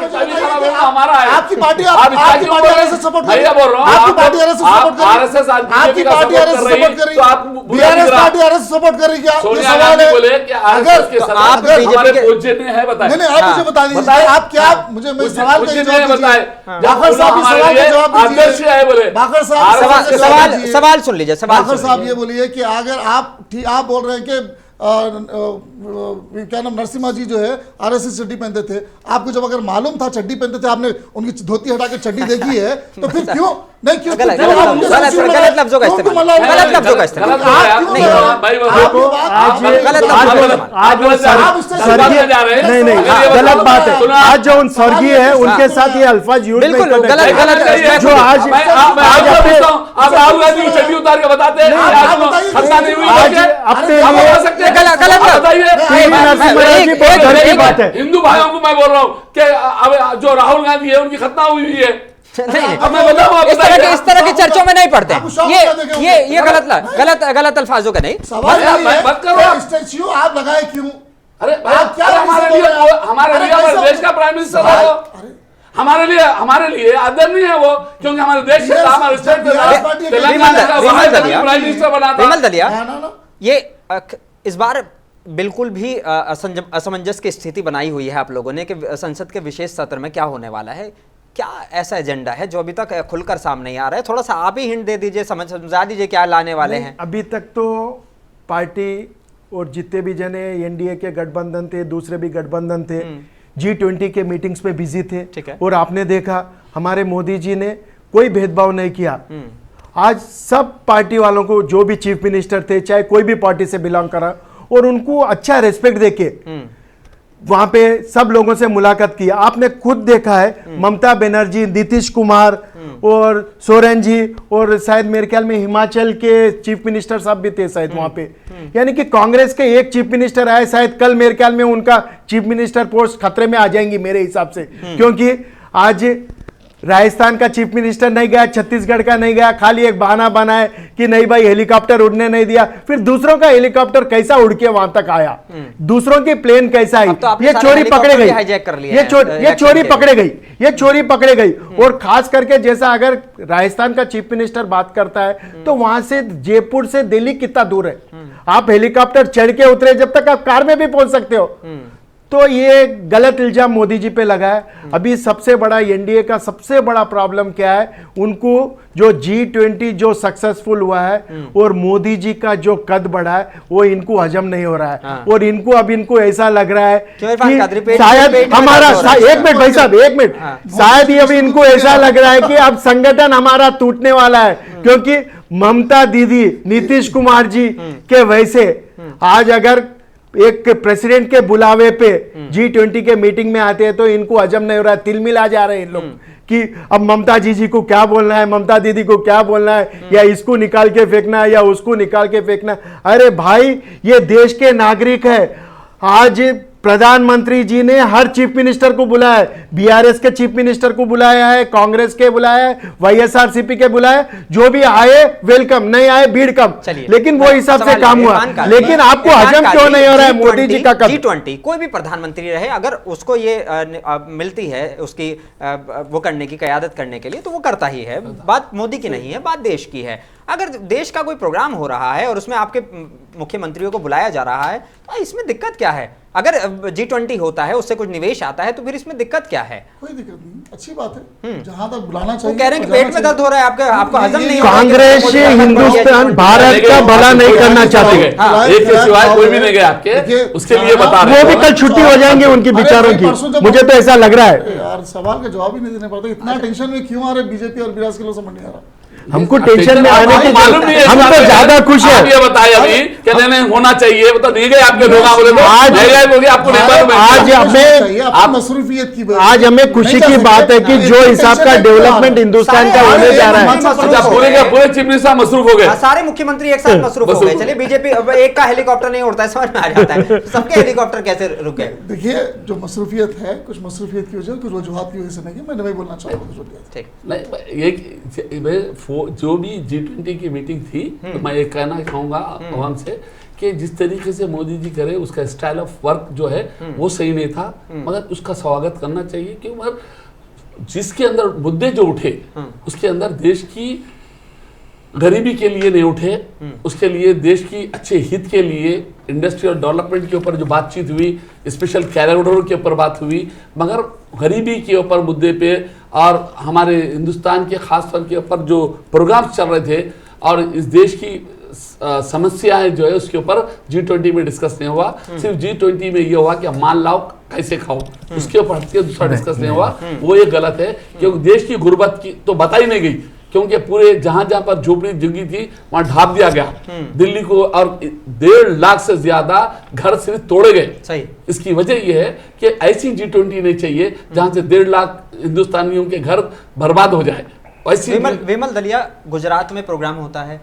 हमारा है, आपकी पार्टी आरएसएस सपोर्ट कर रही है। बोल रहा हूं आपकी पार्टी आरएसएस सपोर्ट कर रही है, आरएसएस आपकी पार्टी आरएसएस सपोर्ट कर रही है, तो आप बीआरएस पार्टी आरएसएस सपोर्ट कर रही है। सोनिया गांधी बोले कि आरएसएस के साथ आप बीजेपी के पूज्य ने है, बताइए। नहीं आप मुझे बता दीजिए, आप क्या मुझे सवाल का जवाब बताए। बाखर साहब सवाल का जवाब दीजिए। है बोले बाखर साहब सवाल सुन लीजिए। बाखर साहब ये बोलिए कि अगर आप बोल रहे हैं कि क्या नाम नरसिम्हा जी जो है आरएसएस चड्डी पहनते थे, आपको जब अगर मालूम था चड्डी पहनते थे, आपने उनकी धोती हटा के चड्डी देखी है, तो फिर क्यों नहीं क्यों गलत क्यों आप मुझे गलत संशय गलत लफ्जों का क्यों इस्तेमाल, तुम अल्लाह गलत लफ्जों का इस्तेमाल, गलत हो गया। नहीं, भाई देखो आज गलत लफ्जों का इस्तेमाल। आज वो आप इससे स्वर्गीय जा रहे हैं। नहीं नहीं अगर ये गलत बताओ, बात है। सुना, आज जो उन स्वर्गीय है उनके साथ ये अल्फाज यूज नहीं बिल्कुल, करने गलत चाहिए। गलत जो आज मैं आपको पूछता हूं, आप राहुल गांधी की चड्डी उतार के बताते हैं आप बताइए, खतना नहीं हुई आज क्या? अपने आप लिए बता सकते हैं? गलत गलत आप बताइए। जी बहुत घर की बात है। हिंदू भाइयों को मैं बोल रहा हूँ कि अब जो राहुल गांधी है उनकी खतना हुई है। नहीं, अब मैं बताऊं, आप इस तरह की चर्चों में नहीं पढ़ते। आप शौक ये क्या देखे ये होंगे? ये गलत अल्फाजों का नहीं। सवाल अरे यही है मत करो कि आप। स्टैच्यू आप लगाए क्यों? अरे आप क्या हमारे बोल लिए रहे हैं? हमारे अरे लिए हमारे कैसे देश का प्राइम मिनिस्टर सवाल- है वो। अरे हमारे लिए आदरणीय है वो, क्योंकि हमारे देश से था, हमारे स्टेट से था। BRS पार्टी के तेलंगाना का विमल वहां तक दलिया, प्राइम मिनिस्टर बना था। विमल दलिया, ना, ना, ना। ये इस बार बिल्कुल भी असमंजस की स्थिति बनाई हुई है आप लोगों ने कि संसद के विशेष सत्र में क्या होने वाला है। क्या ऐसा एजेंडा है जो अभी तक खुलकर सामने नहीं आ रहा है? थोड़ा सा आप ही हिंट दे दीजिए, समझा दीजिए क्या लाने वाले हैं। अभी तक तो पार्टी और जितने भी जने एनडीए के गठबंधन थे, दूसरे भी गठबंधन थे, G20 के मीटिंग्स में बिजी थे। ठीक है। और आपने देखा हमारे मोदी जी ने कोई भेदभाव नहीं किया। आज सब पार्टी वालों को, जो भी चीफ मिनिस्टर थे, चाहे कोई भी पार्टी से बिलोंग करा, और उनको अच्छा रेस्पेक्ट देके वहां पे सब लोगों से मुलाकात की। आपने खुद देखा है ममता बनर्जी, नीतीश कुमार और सोरेन जी, और शायद मेरे ख्याल में हिमाचल के चीफ मिनिस्टर साहब भी थे शायद वहां पे। यानी कि कांग्रेस के एक चीफ मिनिस्टर आए, शायद कल मेरे ख्याल में उनका चीफ मिनिस्टर पोस्ट खतरे में आ जाएंगी मेरे हिसाब से, क्योंकि आज राजस्थान का चीफ मिनिस्टर नहीं गया, छत्तीसगढ़ का नहीं गया, खाली एक बहाना बनाए कि नहीं भाई हेलीकॉप्टर उड़ने नहीं दिया। फिर दूसरों का हेलीकॉप्टर कैसा उड़ के वहां तक आया, दूसरों की प्लेन कैसा आई, अब तो आपने ये सारे चोरी पकड़े हेलीकॉप्टर गई, भी हाईजैक कर लिए ये हैं, चोरी इलेक्शन पकड़े के। गई, ये चोरी पकड़े गई। और खास करके जैसा अगर राजस्थान का चीफ मिनिस्टर बात करता है तो वहां से जयपुर से दिल्ली कितना दूर है, आप हेलीकॉप्टर चढ़ के उतरे, जब तक आप कार में भी पहुंच सकते हो। तो ये गलत इल्जाम मोदी जी पे लगा है। अभी सबसे बड़ा एनडीए का सबसे बड़ा प्रॉब्लम क्या है, उनको जो G20 जो सक्सेसफुल हुआ है और मोदी जी का जो कद बढ़ा है वो इनको हजम नहीं हो रहा है। और इनको ऐसा लग रहा है क्यों इरफान कादरी, कि पेट शायद में हमारा दर्द हो रहा है। एक मिनट भाई साहब, एक मिनट, शायद ये अभी इनको ऐसा लग रहा है कि अब संगठन हमारा टूटने वाला है, क्योंकि ममता दीदी, नीतीश कुमार जी के वैसे आज अगर एक प्रेसिडेंट के बुलावे पे G20 के मीटिंग में आते हैं तो इनको हजम नहीं हो रहा है, तिलमिल आ जा रहे हैं इन लोग कि अब ममता जी को क्या बोलना है, ममता दीदी को क्या बोलना है, या इसको निकाल के फेंकना है या उसको निकाल के फेंकना है। अरे भाई, ये देश के नागरिक है। आज प्रधानमंत्री जी ने हर चीफ मिनिस्टर को बुलाया है, बीआरएस के चीफ मिनिस्टर को बुलाया है, कांग्रेस के बुलाया है, वाईएसआरसीपी के बुलाया, जो भी आए वेलकम, नहीं आए भीड़ कम। चलिए, लेकिन वो हिसाब से काम हुआ। इरफान लेकिन आपको हजम क्यों नहीं हो रहा है मोदी जी का कद? G20 कोई भी प्रधानमंत्री रहे, अगर उसको ये मिलती है उसकी वो करने की, क़यादत करने के लिए, तो वो करता ही है। बात मोदी की नहीं है, बात देश की है। अगर देश का कोई प्रोग्राम हो रहा है और उसमें आपके मुख्यमंत्रियों को बुलाया जा रहा है तो इसमें दिक्कत क्या है? अगर G20 होता है, उससे कुछ निवेश आता है, तो फिर इसमें दिक्कत क्या है? कोई दिक्कत नहीं, अच्छी बात है, जहां तक बुलाना चाहिए। वो कह रहे हैं कि पेट में दर्द हो रहा है, आपको हजम नहीं हो रहा है। कांग्रेस हिंदुस्तान भारत का भला नहीं करना चाहती है। एक के सिवाय कोई भी नहीं गया आपके, उसके लिए बता रहे वो भी कल छुट्टी हो जाएंगे उनकी विचारों की, मुझे तो ऐसा लग रहा है। यार सवाल का जवाब ही नहीं देने पड़ता, इतना टेंशन में क्यों आ रहे बीजेपी और बीआरएस के लोग, समझ नहीं आ रहा। हमको टेंशन में आने की मालूम नहीं है, हम तो ज्यादा खुश आप ये है। बताए अभी कहते नहीं होना चाहिए, बता नहीं गए आपके लोग, बोले तो आज- नहीं गए, बोलिए आपको नहीं मालूम है। आज हमें आप मसरूफियत की आज हमें खुशी की बात है कि जो हिसाब का डेवलपमेंट हिंदुस्तान का होने जा रहा है। अच्छा, पूरे चीफ मिनिस्टर मसरूफ हो गए। सारे मुख्यमंत्री एक साथ मसरूफ हो गए। चलिए, बीजेपी एक का हेलीकॉप्टर नहीं उड़ता है, समझ में आ जाता है, सबके हेलीकॉप्टर कैसे रुक गए? देखिए, जो मसरूफियत है, कुछ मसरूफियत की वजह, कुछ वजूहात की वजह से नहीं, मैं नहीं बोलना चाहूँगा कुछ वजूहात। ठीक, नहीं, जो भी G20 की मीटिंग थी, तो मैं ये कहना चाहूंगा आवाम से कि जिस तरीके से मोदी जी करे, उसका स्टाइल ऑफ वर्क जो है वो सही नहीं था, मगर उसका स्वागत करना चाहिए। क्यों? मगर जिसके अंदर मुद्दे जो उठे, उसके अंदर देश की गरीबी के लिए नहीं उठे, उसके लिए देश की अच्छे हित के लिए, इंडस्ट्रियल डेवलपमेंट के ऊपर जो बातचीत हुई, स्पेशल कॉरिडोर के ऊपर बात हुई, मगर गरीबी के ऊपर मुद्दे पे और हमारे हिंदुस्तान के खास तौर के ऊपर जो प्रोग्राम्स चल रहे थे और इस देश की समस्याएं जो है उसके ऊपर G20 में डिस्कस नहीं हुआ। सिर्फ G20 में ये हुआ कि माल लाओ कैसे खाओ, उसके ऊपर हटके दूसरा डिस्कस नहीं हुआ। वो ये गलत है, क्योंकि देश की गुर्बत की तो बता ही नहीं गई क्योंकि पूरे जहां जहां पर झोपड़ी जगी थी वहां ढाप दिया गया दिल्ली को, और 1.5 लाख से ज्यादा घर सिर्फ तोड़े गए। सही। इसकी वजह यह है कि ऐसी G20 नहीं चाहिए जहां से 1.5 लाख हिंदुस्तानियों के घर बर्बाद हो जाए। ऐसी विमल दलिया, गुजरात में प्रोग्राम होता है,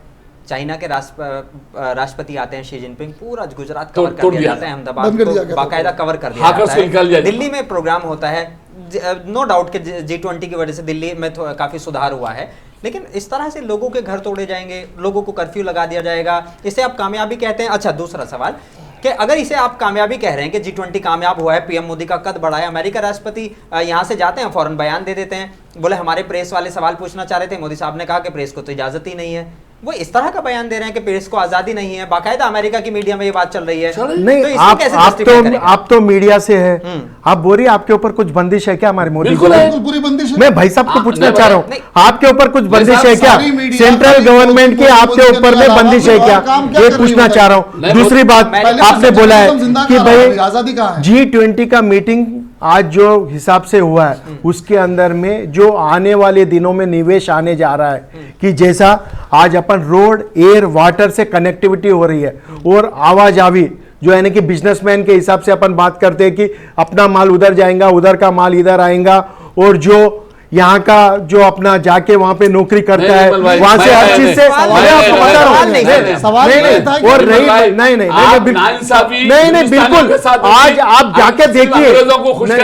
चाइना के राष्ट्रपति आते हैं शी जिनपिंग, पूरा गुजरात कवर कर दिया जाता है, अहमदाबाद को बाकायदा कवर कर दिया जाता है। दिल्ली में प्रोग्राम होता है, नो डाउट कि G20 की वजह से दिल्ली में काफी सुधार हुआ है, लेकिन इस तरह से लोगों के घर तोड़े जाएंगे, लोगों को कर्फ्यू लगा दिया जाएगा, इसे आप कामयाबी कहते हैं? अच्छा, दूसरा सवाल कि अगर इसे आप कामयाबी कह रहे हैं कि G20 कामयाब हुआ है, पीएम मोदी का कद बढ़ा है, अमेरिका राष्ट्रपति यहाँ से जाते हैं, फौरन बयान दे देते हैं, बोले हमारे प्रेस वाले सवाल पूछना चाह रहे थे, मोदी साहब ने कहा कि प्रेस को तो इजाजत ही नहीं है। वो इस तरह का बयान दे रहे हैं कि प्रेस को आजादी नहीं है, बाकायदा अमेरिका की मीडिया में ये बात चल रही है। नहीं, तो आप तो मीडिया से है, आप बोल रही है आपके ऊपर कुछ बंदिश है क्या हमारे मोदी? पूरी बंदिश है। मैं भाई साहब को पूछना चाह रहा हूँ, आपके ऊपर कुछ बंदिश है क्या? सेंट्रल गवर्नमेंट की आपके ऊपर में बंदिश है क्या, ये पूछना चाह रहा हूँ। दूसरी बात, आपने बोला है कि भाई आजादी कहाँ है? G20 का मीटिंग आज जो हिसाब से हुआ है उसके अंदर में जो आने वाले दिनों में निवेश आने जा रहा है कि जैसा आज अपन रोड, एयर, वाटर से कनेक्टिविटी हो रही है और आवाजावी जो यानी कि बिजनेसमैन के हिसाब से अपन बात करते हैं कि अपना माल उधर जाएगा, उधर का माल इधर आएगा, और जो यहाँ का जो अपना जाके वहां पे नौकरी करता है वहां से हर चीज से नहीं बिल्कुल। आज आप जाके देखिए,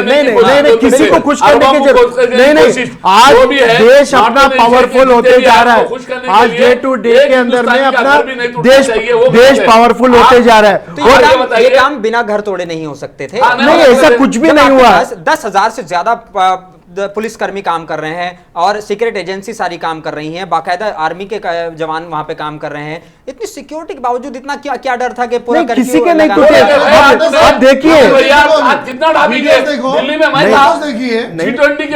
नहीं किसी को खुश करने की जरूरत नहीं, आज देश अपना पावरफुल होते जा रहा है। आज डे टू डे के अंदर में अपना देश पावरफुल होते जा रहा है। और ये काम बिना घर तोड़े नहीं हो सकते थे। नहीं, ऐसा कुछ भी नहीं हुआ। 10,000 से ज्यादा पुलिसकर्मी काम कर रहे हैं और सीक्रेट एजेंसी सारी काम कर रही हैं, बाकायदा आर्मी के जवान वहां पे काम कर रहे हैं। इतनी सिक्योरिटी के बावजूद इतना क्या डर था कि पूरा किसी के नहीं टूटे। आप देखिए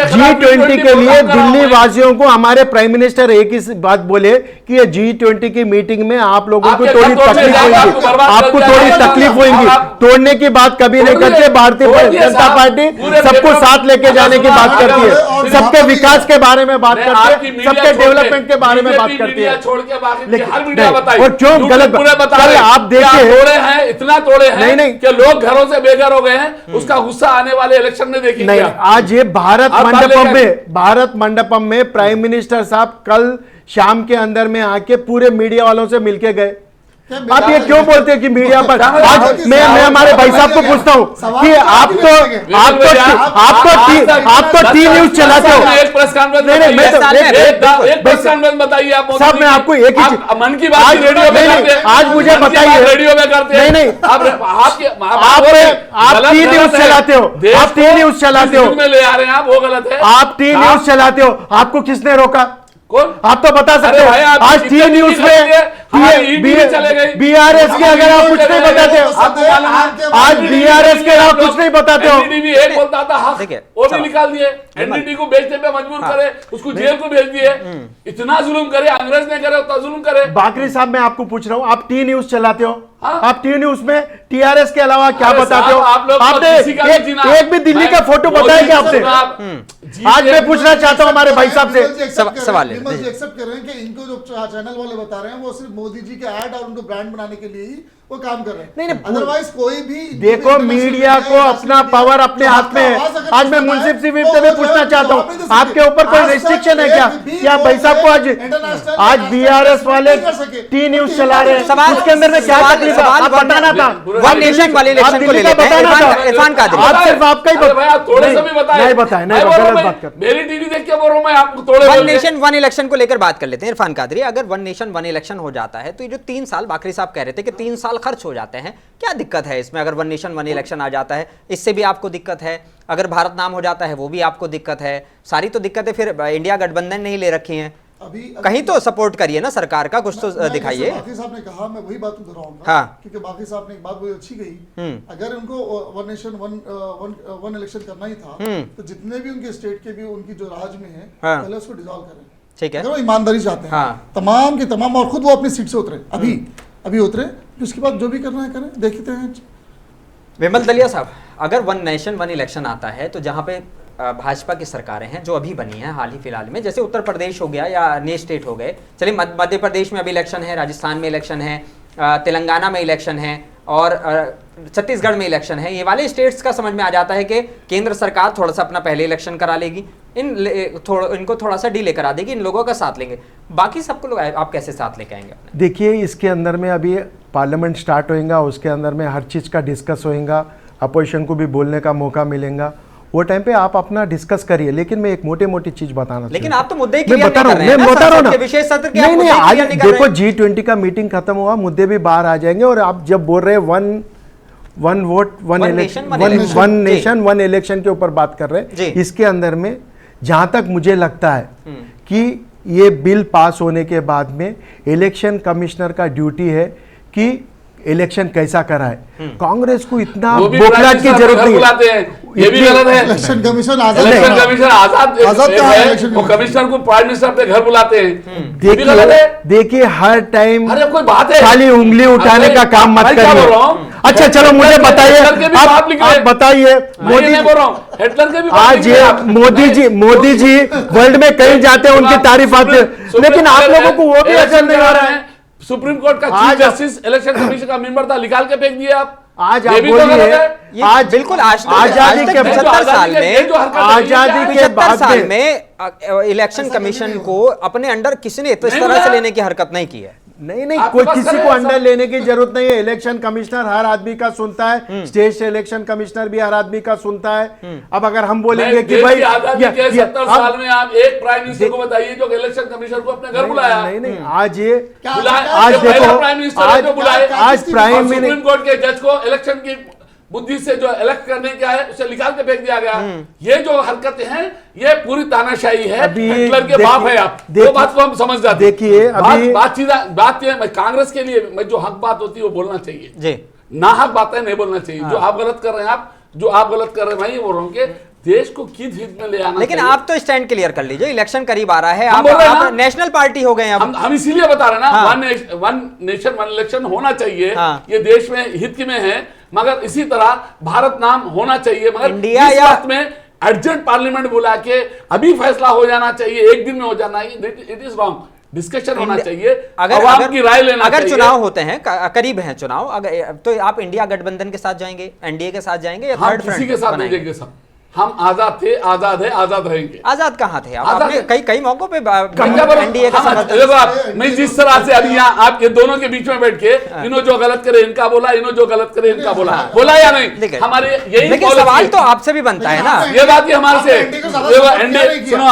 G20 के लिए दिल्ली वासियों को हमारे प्राइम मिनिस्टर एक ही बात बोले कि ये G20 की मीटिंग में आप लोगों को थोड़ी तकलीफ होगी, आपको थोड़ी तकलीफ होगी। तोड़ने की बात कभी नहीं करते। भारतीय जनता पार्टी सबको साथ लेके जाने की बात करती है, सबके विकास के बारे में बात करती है, सबके डेवलपमेंट के बारे में बात करती है। और क्यों गलत कल आप देखिए इतना तोड़े हैं नहीं कि लोग घरों से बेघर हो गए हैं। उसका गुस्सा आने वाले इलेक्शन में देखेंगे। नहीं, आज ये भारत मंडपम में प्राइम मिनिस्टर साहब कल शाम के अंदर में आके पूरे मीडिया वालों से मिलके गए। आप ये क्यों बोलते हैं कि मीडिया पर? आज मैं हमारे भाई साहब को पूछता हूँ कि आप तो टी न्यूज चलाते हो। एक प्रेस कॉन्फ्रेंस बताइए आप साहब, मैं आपको एक ही मन की बात रेडियो में करते हैं। आज मुझे बताइए, रेडियो में करते हैं। नहीं आप टी न्यूज चलाते हो, आप टी न्यूज चलाते हो, ले आ रहे हैं आप, वो गलत है। आप टी न्यूज चलाते हो, आपको किसने रोका? कौन? आप तो बता सकते हो। आज टी न्यूज में बीआरएस के अगर आप कुछ नहीं बताते हो, आज बीआरएस के आप कुछ नहीं बताते हो। एनडीटीवी एक बोलता था हक, वो भी निकाल दिए। एनडीटीवी को बेचने पे मजबूर करे, उसको जेल को भेज दिए। इतना जुल्म करे, अंग्रेज ने करे उतना जुल्म करे। बाकरी साहब, मैं आपको पूछ रहा हूँ, आप टी न्यूज चलाते हो, आप टी न्यूज में टीआरएस के अलावा क्या बताते हो? आपने एक भी दिल्ली का फोटो बताया क्या आपसे? आज मैं पूछना चाहता हूँ हमारे भाई साहब से सवाल एक्सेप्ट कर रहे हैं कि इनको जो चैनल वाले बता रहे हैं वो सिर्फ मोदी जी के ऐड और उनको ब्रांड बनाने के लिए ही वो काम कर रहे हैं। नहीं, अदरवाइज कोई भी देखो, मीडिया को अपना पावर अपने हाथ में है। आज मैं मुंसिफ सिविल से भी पूछना चाहता हूँ, आपके ऊपर कोई रेस्ट्रिक्शन है क्या? क्या भाई साहब को आज बीआरएस वाले टी न्यूज चला रहे हैं, उसके अंदर में क्या तकलीफ है? आप बताना था। वन नेशन वाले इलेक्शन को ले लेते हैं। इरफान कादरी, आप सिर्फ आपका ही नहीं बताए, नहीं गलत बात कर। मेरी टीवी देख के बोल रहा हूं मैं, आपको तोड़े वन नेशन वन इलेक्शन को लेकर बात कर लेते हैं। इरफान कादरी, अगर वन नेशन वन इलेक्शन हो जाता है तो ये जो 3 साल बाकरी साहब कह रहे थे कि 3 साल खर्च हो जाते हैं, क्या दिक्कत है इसमें? अगर वन नेशन वन इलेक्शन आ जाता है, इससे भी आपको दिक्कत है। अगर भारत नाम हो जाता है, वो भी आपको दिक्कत है। सारी तो दिक्कतें फिर इंडिया गठबंधन नहीं ले रखी हैं। अभी कहीं तो सपोर्ट करिए ना सरकार का, कुछ तो दिखाइए। बाकी साहब ने कहा, मैं वही बात दोहराऊंगा। हाँ। क्योंकि बाकी साहब ने एक बात बहुत अच्छी कही, अगर उनको वन नेशन वन इलेक्शन करना ही था तो जितने भी उनके स्टेट के भी उनकी जो राज्य में है, पहले उसको डिसॉल्व करें। ठीक है, अगर वो ईमानदारी चाहते हैं, तमाम के तमाम, और खुद वो अपनी सीट से उतरे, अभी उतरे, उसके बाद जो भी करना है करें, देखते हैं। विमल दलिया साहब, अगर वन नेशन वन इलेक्शन आता है तो जहां पे भाजपा की सरकारें हैं जो अभी बनी हैं हाल ही फिलहाल में, जैसे उत्तर प्रदेश हो गया या अन्य स्टेट हो गए, चलिए मध्य प्रदेश में अभी इलेक्शन है, राजस्थान में इलेक्शन है, तेलंगाना में इलेक्शन है और छत्तीसगढ़ में इलेक्शन है, ये वाले स्टेट्स का समझ में आ जाता है कि केंद्र सरकार थोड़ा सा अपना पहले इलेक्शन करा लेगी, इनको थोड़ा सा डिले करा देगी, इन लोगों का साथ लेंगे, बाकी सबको लोग आप कैसे साथ लेके आएंगे? देखिए, इसके अंदर में अभी पार्लियामेंट स्टार्ट होएगा, उसके अंदर में हर चीज़ का डिस्कस होएगा, अपोजिशन को भी बोलने का मौका मिलेगा, वो टाइम पे आप अपना डिस्कस करिए। लेकिन मैं एक मोटी चीज बताना, लेकिन आप तो मुद्दे मैं बता रहा हूँ, मैं बता रहा हूँ ना, विशेष सत्र के नहीं आज देखो G20 का मीटिंग खत्म हुआ, मुद्दे भी बाहर आ जाएंगे। और आप जब बोल रहे हैं one vote one nation one election के ऊपर बात कर रहे हैं, इसके अंदर में जहां तक मुझे लगता है कि ये बिल पास होने के बाद में इलेक्शन कमिश्नर का ड्यूटी है कि इलेक्शन कैसा कराए। कांग्रेस को इतना बोखलाहट की जरूरत नहीं है, ये भी गलत है। इलेक्शन कमीशन आजाद वो कमिश्नर को प्राइम मिनिस्टर अपने घर बुलाते हैं। देखिए हर टाइम कोई बात है, खाली उंगली उठाने का काम मत करिए। अच्छा चलो मुझे बताइए, आप बताइए आज मोदी जी वर्ल्ड में कहीं जाते हैं उनकी तारीफ आती है, लेकिन आप लोगों को वो भी असर नहीं हो रहा है। सुप्रीम कोर्ट का चीफ जस्टिस इलेक्शन कमीशन का मेंबर था, निकाल के फेंक दिए आप। आज आप बोलिए, आज बिल्कुल आजादी के 75 साल में, आजादी के 75 साल में इलेक्शन कमीशन को अपने अंडर किसी ने इस तरह से लेने की हरकत नहीं की है। नहीं कोई किसी को अंडर लेने की जरूरत नहीं है। इलेक्शन कमिश्नर हर आदमी का सुनता है, स्टेट इलेक्शन कमिश्नर भी हर आदमी का सुनता है। अब अगर हम बोलेंगे कि भाई 70 साल में आप एक प्राइम मिनिस्टर को बताइए जो इलेक्शन कमिश्नर को अपने घर बुलाया। नहीं आज ये आज देखो प्राइम मिनिस्टर आज प्राइम मिनिस्टर सुप्रीम कोर्ट के जज को इलेक्शन की बुद्धि से जो इलेक्ट करने का है उसे निकाल के फेंक दिया गया। ये जो हरकतें हैं ये पूरी तानाशाही है, हिटलर के बाप है आप। वो बात को हम समझ जाते। देखिए अभी बात ये कांग्रेस के लिए मैं जो हक बात होती है वो बोलना चाहिए जी, ना हक बातें नहीं बोलना चाहिए। जो आप गलत कर रहे हैं, जो आप गलत कर रहे हैं, मैं ये बोल रहा हूँ कि देश को किस हित में ले आना। लेकिन आप तो स्टैंड क्लियर कर लीजिए, इलेक्शन करीब आ रहा है, आप नेशनल पार्टी हो गए। हम इसीलिए बता रहे हैं ना, वन नेशन वन इलेक्शन होना चाहिए। ये देश में हित में है, मगर इसी तरह भारत नाम होना चाहिए। मगर इंडिया इस वक्त में अर्जेंट पार्लियामेंट बुला के अभी फैसला हो जाना चाहिए, एक दिन में हो जाना, इट इज रॉन्ग। डिस्कशन होना चाहिए, अगर की राय लेना चाहिए। अगर चुनाव होते हैं, करीब हैं चुनाव, अगर तो आप इंडिया गठबंधन के साथ जाएंगे, एनडीए के साथ जाएंगे या थर्ड फ्रंट के साथ जाएंगे? सब हम आजाद थे, आजाद है, आजाद रहेंगे। आजाद कहाँ थे आप? आपने कई मौकों पे एनडीए का समर्थन। मैं जिस तरह से अभी यहाँ आप ये दोनों के बीच में बैठ के इन्हों जो गलत करे इनका बोला, इन्हों जो गलत करे इनका बोला या नहीं? हमारे यही लेकिन सवाल तो आपसे भी बनता है ना, ये बात हमारे से। एनडीए सुनो,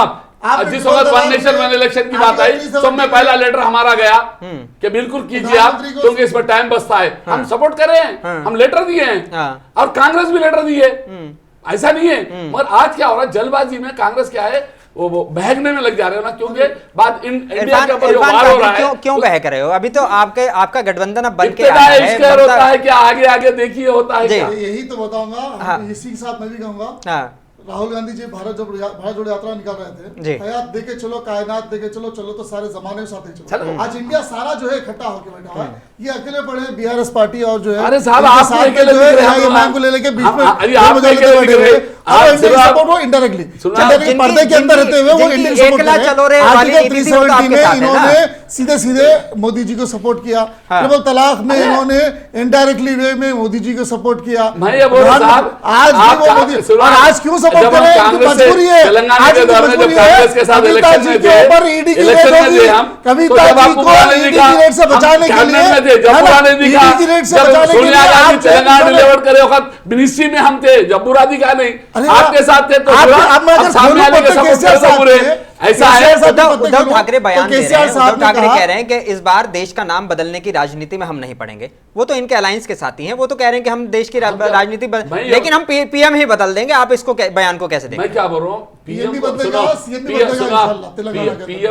आप जिस वक्त वन नेशन वन इलेक्शन की बात आई, सब में पहला लेटर हमारा गया कि बिल्कुल कीजिए आप, क्योंकि इस पर टाइम बचता है। हम सपोर्ट कर रहे हैं, हम लेटर दिए हैं और कांग्रेस भी लेटर दी है, ऐसा नहीं है। मगर आज क्या हो रहा है, जल्दबाजी में कांग्रेस क्या है वो बहकने में लग जा रहे हो ना, क्योंकि बात इंडिया के ऊपर जो वार हो रहा है। क्यों बहक रहे हो? अभी तो आपका गठबंधन अब बन के आया है। होता है क्या आगे देखिए होता है क्या? यही तो बताऊंगा, इसी के साथ मैं भी कहूंगा, राहुल गांधी जी भारत जोड़ो यात्रा निकाल रहे थे, हयात देके चलो, कायनात देके चलो, चलो तो सारे जमाने के साथ ही चलो। आज इंडिया सारा जो है इकट्ठा होकर बैठा हुआ है, ये अकेले पड़े हैं बीआरएस पार्टी और जो है, अरे साहब आप अकेले जो है मैम को ले लेके बीच में इनडायरेक्टली पर्दे के अंदर रहते हुए वो इंडियन 370 में इन्होंने सीधे मोदी जी को सपोर्ट किया। ट्रिपल तलाक में इन्होंने इनडायरेक्टली वे में मोदी जी को सपोर्ट किया। आज आज क्यों सपोर्ट मजबूरी है, कविता जी को ईडी की रेट से बचाने के लिए, मिनिस्ट्री में हम थे, जब बुरादी का नहीं आपके साथ थे, तो सामने वाले के सपोर्ट बुरे ऐसा है। उद्धव ठाकरे बयान दे रहे हैं, उद्धव ठाकरे कह रहे हैं कि इस बार देश का नाम बदलने की राजनीति में हम नहीं पड़ेंगे। वो तो इनके अलायंस के साथी हैं, वो तो कह रहे हैं कि हम देश की राजनीति लेकिन हम पीएम ही बदल देंगे। आप इसको बयान को कैसे देखें? मैं क्या बोल रहा हूँ, पीएम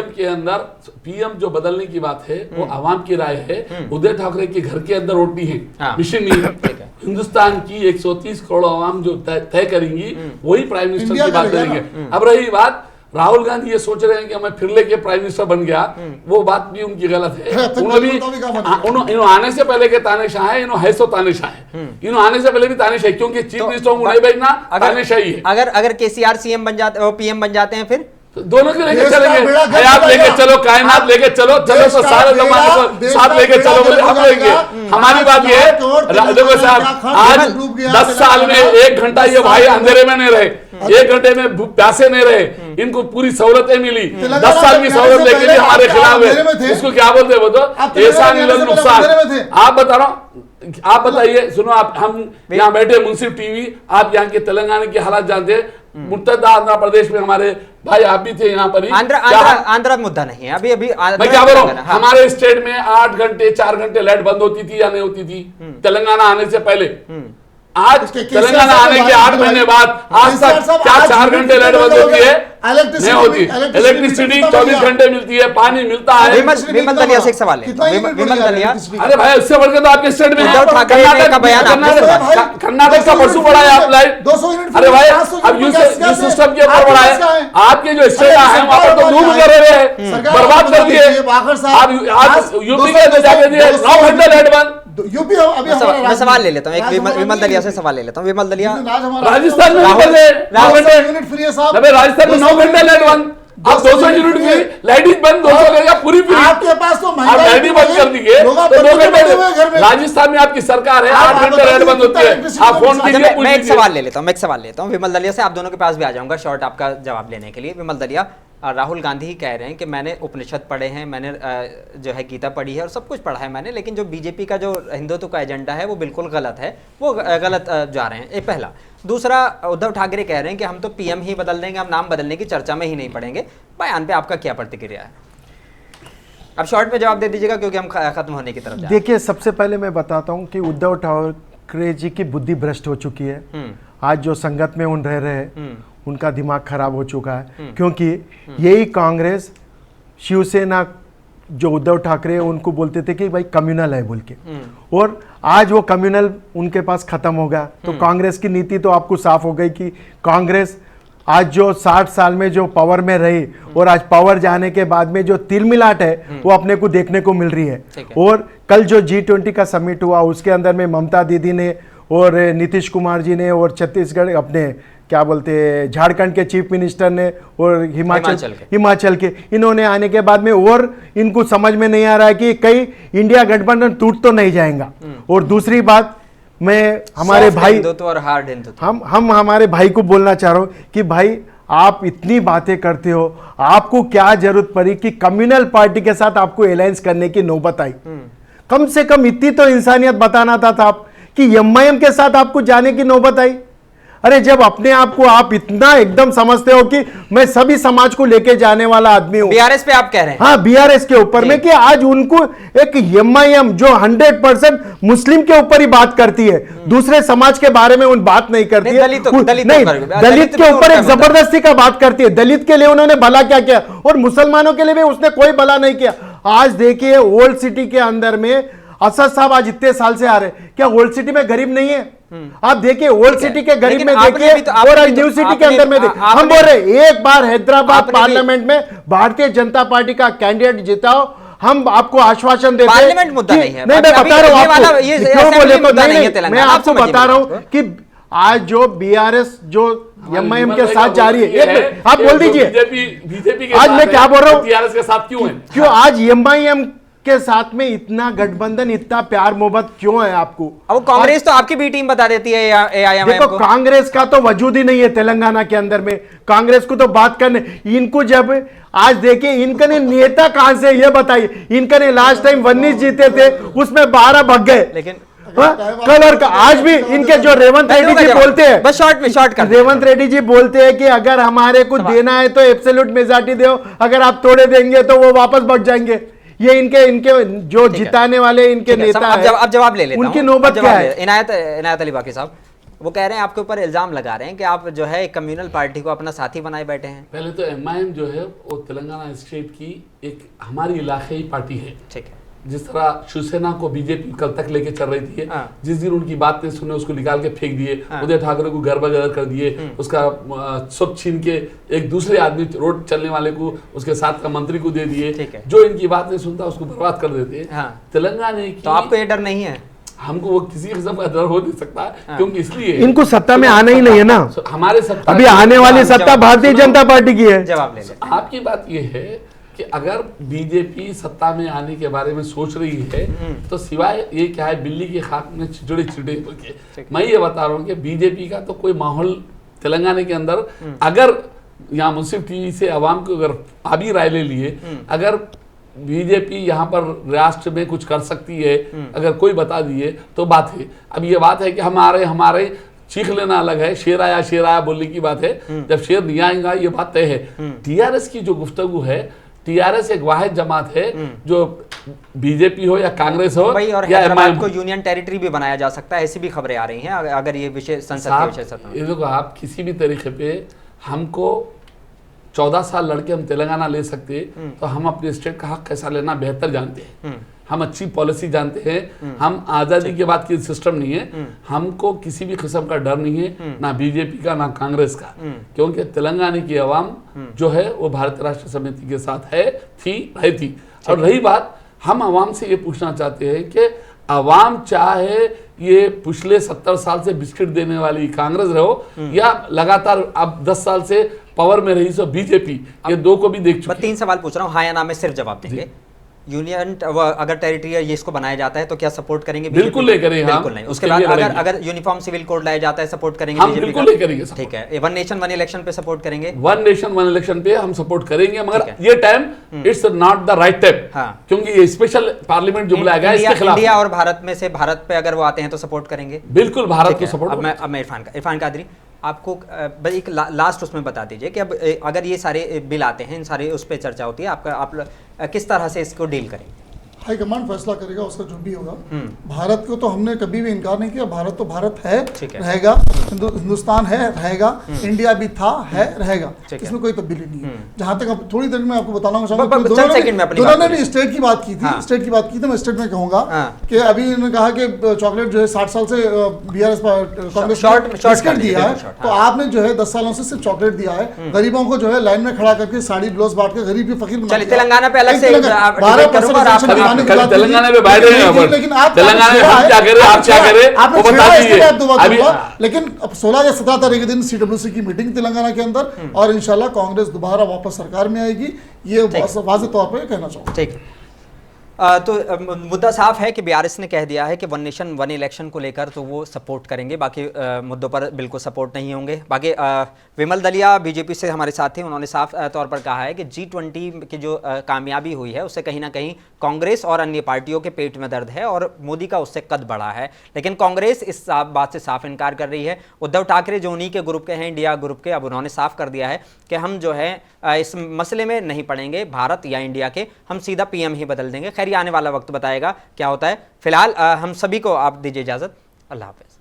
के अंदर पीएम जो बदलने की बात है वो आवाम की राय है। उद्धव ठाकरे के घर के अंदर रोटी है, मिशन नहीं है। हिंदुस्तान की 130 करोड़ आवाम जो तय करेंगी वही प्राइम मिनिस्टर की बात करेंगे। अब रही बात राहुल गांधी ये सोच रहे हैं कि मैं फिर लेके प्राइम मिनिस्टर बन गया, वो बात भी उनकी गलत है। उन्होंने आने से पहले के तानाशाह है, इन्हों है सो तानाशाह है, इन्हों आने से पहले भी तानाशाह है, क्योंकि चीफ मिनिस्टर को नहीं भेजना तानाशाही है। अगर केसीआर सीएम बन जाते, पीएम बन जाते हैं, फिर तो दोनों के लेके चलेंगे, हयात लेके चलो, कायनात लेके चलो, चलो तो सारे जमाने को साथ लेके चलो बोले हम लेंगे। हमारी बात ये है, देखो साहब, आज 10 साल में 1 घंटा ये भाई अंधेरे में नहीं रहे, 1 घंटे में प्यासे नहीं रहे, इनको पूरी सहूलतें मिली। 10 साल की सहूलत लेके लिए हमारे खिलाफ है, इसको क्या बोलते हैं? वो तो ऐसा नुकसान। आप बता रहा हूँ, आप बताइए, सुनो, आप हम यहाँ बैठे मुंसिफ टीवी, आप यहाँ के तेलंगाना की हालात जानते हैं, मुत्तहदा आंध्र प्रदेश में हमारे भाई आप भी थे यहाँ पर ही। आंध्र मुद्दा नहीं है अभी। मैं क्या बोल रहा हूँ, हमारे स्टेट में 8 घंटे 4 घंटे लाइट बंद होती थी या नहीं होती थी तेलंगाना आने से पहले? आज तेलंगाना आने के 8 महीने बाद आज तक क्या 4 घंटे लाइट बंद होती है? नहीं होती। इलेक्ट्रिसिटी 24 घंटे मिलती है, पानी मिलता है। विमल दलिया से एक सवाल है, विमल दलिया, अरे भाई उससे बढ़कर तो आपके स्टेट में उद्धव ठाकरे का बयान, कर्नाटक का परसों बढ़ा है आप लाइट। 200 यूनिट। अरे भाई अब यू सिस्टम के ऊपर बढ़ा है, आपके जो स्टेट है वहां पर तो लूट कर रहे हैं, बर्बाद कर दिए। आप यूपी के जाके दिए 9 घंटे लाइट बंद। यूपी अभी मैं सवाल ले लेता हूँ, एक विमल दलिया से सवाल ले लेता हूँ। विमल दलिया, राजस्थान में 9 घंटे, राजस्थान में 9 घंटे लाइट बंद, अब 200 यूनिट की लाइट बंद, 200 लेगा पूरी फ्री। आपके पास तो आप लाइट बंद कर दीजिए तो 2 घंटे। राजस्थान में आपकी सरकार है, 8 घंटे लाइट बंद होती है, आप फोन कीजिए। मैं एक सवाल ले लेता हूँ विमल दलिया से, आप दोनों के पास भी आ जाऊंगा शॉर्ट आपका जवाब लेने के लिए। विमल दलिया, राहुल गांधी ही कह रहे हैं कि मैंने उपनिषद पढ़े हैं, मैंने जो है गीता पढ़ी है और सब कुछ पढ़ा है मैंने, लेकिन जो बीजेपी का जो हिंदुत्व का एजेंडा है वो बिल्कुल गलत है, वो गलत जा रहे हैं। ये पहला। दूसरा, उद्धव ठाकरे कह रहे हैं कि हम तो पीएम ही बदल देंगे, हम नाम बदलने की चर्चा में ही नहीं पड़ेंगे। बयान पे आपका क्या प्रतिक्रिया है? अब शॉर्ट में जवाब दे दीजिएगा क्योंकि हम खत्म होने की तरफ जा रहे हैं। देखिए, सबसे पहले मैं बताता हूँ कि उद्धव ठाकरे जी की बुद्धि भ्रष्ट हो चुकी है। आज जो संगत में उन रह रहे हैं उनका दिमाग खराब हो चुका है, क्योंकि यही कांग्रेस शिवसेना जो उद्धव ठाकरे उनको बोलते थे कि भाई कम्युनल है बोल के, और आज वो कम्युनल उनके पास खत्म हो गया। तो कांग्रेस की नीति तो आपको साफ हो गई कि कांग्रेस आज जो 60 साल में जो पावर में रही और आज पावर जाने के बाद में जो तिलमिलाट है वो अपने को देखने को मिल रही है। और कल जो G20 का समिट हुआ उसके अंदर में ममता दीदी ने और नीतीश कुमार जी ने और छत्तीसगढ़ अपने क्या बोलते हैं झारखंड के चीफ मिनिस्टर ने और हिमाचल के इन्होंने आने के बाद में, और इनको समझ में नहीं आ रहा है कि कहीं इंडिया गठबंधन टूट तो नहीं जाएगा। और दूसरी बात, मैं हमारे भाई और हार्ड हिंदुत्व, हम हमारे भाई को बोलना चाह रहा हूँ कि भाई आप इतनी बातें करते हो, आपको क्या जरूरत पड़ी कि कम्युनल पार्टी के साथ आपको अलायंस करने की नौबत आई? कम से कम इतनी तो इंसानियत बताना था आप कि MIM के साथ आपको जाने की नौबत आई। अरे जब अपने आप को आप इतना एकदम समझते हो कि मैं सभी समाज को लेके जाने वाला आदमी हूं, बीआरएस पे आप कह रहे हैं? हाँ, बीआरएस के ऊपर में, कि आज उनको एक MIM जो 100% मुस्लिम के ऊपर ही बात करती है, दूसरे समाज के बारे में उन बात नहीं करती है। दलित के ऊपर एक जबरदस्ती का बात करती है। दलित के लिए उन्होंने भला क्या किया और मुसलमानों के लिए भी उसने कोई भला नहीं किया। आज देखिए ओल्ड सिटी के अंदर में असद साहब आज इतने साल से आ रहे, क्या ओल्ड सिटी में गरीब नहीं है? आप देखिए ओल्ड सिटी के गरीब में देखिए और न्यू सिटी के अंदर में देखिए। हम बोल रहे एक बार हैदराबाद पार्लियामेंट में भारतीय जनता पार्टी का कैंडिडेट जिताओ, हम आपको आश्वासन देते हैं। पार्लियामेंट मुद्दा नहीं है, मैं बता रहा हूं आपको, क्यों बोले तो नहीं, मैं आपको बता रहा हूं कि आज जो बीआरएस जो MIM के साथ जा रही है, आप बोल दीजिए बीजेपी आज मैं क्या बोल रहा हूँ, टीआरएस के साथ क्यों है? क्यों आज MIM के साथ में इतना गठबंधन, इतना प्यार मोहब्बत क्यों है आपको? अब कांग्रेस तो आपकी बी टीम बता देती है AIMIM देखो को। कांग्रेस का तो वजूद ही नहीं है तेलंगाना के अंदर में। कांग्रेस को तो बात करने, इनको जब आज देखिए इनका ने नेता कहां से ये बताइए। इनका ने लास्ट टाइम 19 जीते थे, उसमें 12 भग गए, लेकिन कलर का आज भी इनके जो रेवंत रेड्डी जी बोलते हैं, बस शॉर्ट कर रेवंत रेड्डी जी बोलते हैं कि अगर हमारे को देना है तो एब्सोल्यूट मेजॉरिटी दो, अगर आप तोड़े देंगे तो वो वापस भग जाएंगे। ये इनके जो जिताने वाले इनके नेता हैं। अब जवाब ले लेता हूं, उनकी नौबत क्या है? इनायत अली बाकी साहब वो कह रहे हैं, आपके ऊपर इल्जाम लगा रहे हैं कि आप जो है कम्युनल पार्टी को अपना साथी बनाए बैठे हैं। पहले तो MIM जो है वो तेलंगाना स्टेट की एक हमारी इलाकाई पार्टी है। ठीक है, जिस तरह शिवसेना को बीजेपी कल तक लेके चल रही थी, हाँ। जिस दिन उनकी बात नहीं सुने उसको निकाल के फेंक दिए, उदय ठाकरे को गर्भगदर कर दिए, उसका सब छीन के एक दूसरे आदमी रोड चलने वाले को उसके साथ का मंत्री को दे दिए, ठीक है। जो इनकी बात नहीं सुनता उसको बर्बाद कर देते। हाँ। तेलंगाना की तो आपको ये डर नहीं है? हमको वो किसी किस्म का डर हो नहीं सकता, क्योंकि इसलिए इनको सत्ता में आना ही नहीं है ना, हमारे सत्ता अभी आने वाली सत्ता भारतीय जनता पार्टी की है। जवाब ले ले। आपकी बात ये है कि अगर बीजेपी सत्ता में आने के बारे में सोच रही है तो सिवाय ये क्या है, बिल्ली की खाक में चिड़े चिड़े होके, मैं ये बता रहा हूँ कि बीजेपी का तो कोई माहौल तेलंगाना के अंदर, अगर यहाँ मुंसिफ टीवी से आवाम को अगर अभी राय ले लिए, अगर बीजेपी यहाँ पर राष्ट्र में कुछ कर सकती है, अगर कोई बता दिए तो बात है। अब ये बात है कि हमारे चीख लेना अलग है, शेर आया बोलने की बात है, जब शेर नहीं आएगा ये बात तय है। टीआरएस की जो गुफ्तगू है, टीआरएस एक वाहिद जमात है जो बीजेपी हो या कांग्रेस हो भाई और या हैदराबाद को यूनियन टेरिटरी भी बनाया जा सकता है, ऐसी भी खबरें आ रही हैं अगर ये विषय संसद के विषय सत्ता में। ये देखो, आप किसी भी तरीके पे हमको 14 साल लड़के हम तेलंगाना ले सकते, तो हम अपने स्टेट का हक कैसा लेना बेहतर जानते हैं, हम अच्छी पॉलिसी जानते हैं, हम आज़ादी के बाद की सिस्टम नहीं है, हमको किसी भी किस्म का डर नहीं है, ना बीजेपी का ना कांग्रेस का, क्योंकि तेलंगाना की आवाम जो है वो भारतीय राष्ट्र समिति के साथ है, थी। और रही बात, हम आवाम से ये पूछना चाहते हैं कि आवाम चाहे ये पिछले 70 साल से बिस्किट देने वाली कांग्रेस रहो या लगातार अब 10 साल से पावर में रही सो बीजेपी, ये दो को भी देख चुके। मैं 3 सवाल पूछ रहा हूँ, हाँ या ना में सिर्फ जवाब देंगे। यूनियन अगर टेरिटरी ये इसको बनाया जाता है तो क्या सपोर्ट करेंगे? बिल्कुल नहीं करेंगे, बिल्कुल नहीं। उसके बाद अगर यूनिफॉर्म सिविल कोड लाया जाता है सपोर्ट करेंगे? हम बिल्कुल नहीं करेंगे। ठीक है। वन नेशन वन इलेक्शन पे सपोर्ट करेंगे? वन नेशन वन इलेक्शन पे हम सपोर्ट करेंगे, मगर ये time it's not the right time, क्योंकि ये स्पेशल पार्लियामेंट जो बुलाया गया है इसके खिलाफ। इंडिया और भारत में से भारत पे अगर वो आते हैं तो सपोर्ट करेंगे? बिल्कुल भारत को सपोर्ट। अब मैं इरफान कादरी आपको एक लास्ट उसमें बता दीजिए कि अब अगर ये सारे बिल आते हैं, इन सारे उस पर चर्चा होती है, आप किस तरह से इसको डील करेंगे? हाईकमांड फैसला करेगा, उसका जो भी होगा। भारत को तो हमने कभी भी इनकार नहीं किया, भारत तो भारत है, रहेगा, हिंदुस्तान है, रहेगा, इंडिया भी था, है, रहेगा, इसमें कोई तब्दीली नहीं है। जहां तक अब थोड़ी देर में आपको बताना चाहूंगा, दोनों ने स्टेट की बात की थी, स्टेट की बात की थी, मैं स्टेट में कहूंगा कि अभी इन्होंने कहा कि चॉकलेट जो है 60 साल से बीआरएस कांग्रेस बिस्किट दिया है, तो आपने जो है 10 सालों से सिर्फ चॉकलेट दिया है, गरीबों को जो है लाइन में खड़ा करके साड़ी ब्लाउज बांट के गरीब भी फकीर बना दिया। तेलंगाना पे अलग से तेलंगाना में बैठे हैं, लेकिन आप तेलंगाना में हम क्या करें, आप क्या करें, वो बता दीजिए। लेकिन अब 16 या 17 तारीख के दिन सीडब्ल्यूसी की मीटिंग तेलंगाना के अंदर, और इंशाल्लाह कांग्रेस दोबारा वापस सरकार में आएगी, ये वाज़ेह तौर पे कहना चाहूँगा। ठीक तो मुद्दा साफ है कि बीआरएस ने कह दिया है कि वन नेशन वन इलेक्शन को लेकर तो वो सपोर्ट करेंगे, बाकी मुद्दों पर बिल्कुल सपोर्ट नहीं होंगे। बाकी विमल दलिया बीजेपी से हमारे साथ थे, उन्होंने साफ तौर पर कहा है कि G20 की जो कामयाबी हुई है उससे कहीं ना कहीं कांग्रेस और अन्य पार्टियों के पेट में दर्द है और मोदी का उससे कद बढ़ा है, लेकिन कांग्रेस इस बात से साफ इनकार कर रही है। उद्धव ठाकरे जो उन्हीं के ग्रुप के हैं, इंडिया ग्रुप के, अब उन्होंने साफ कर दिया है कि हम जो है इस मसले में नहीं पड़ेंगे भारत या इंडिया के, हम सीधा पीएम ही बदल देंगे। खैर आने वाला वक्त बताएगा क्या होता है। फिलहाल हम सभी को आप दीजिए इजाज़त, अल्लाह हाफ़िज़।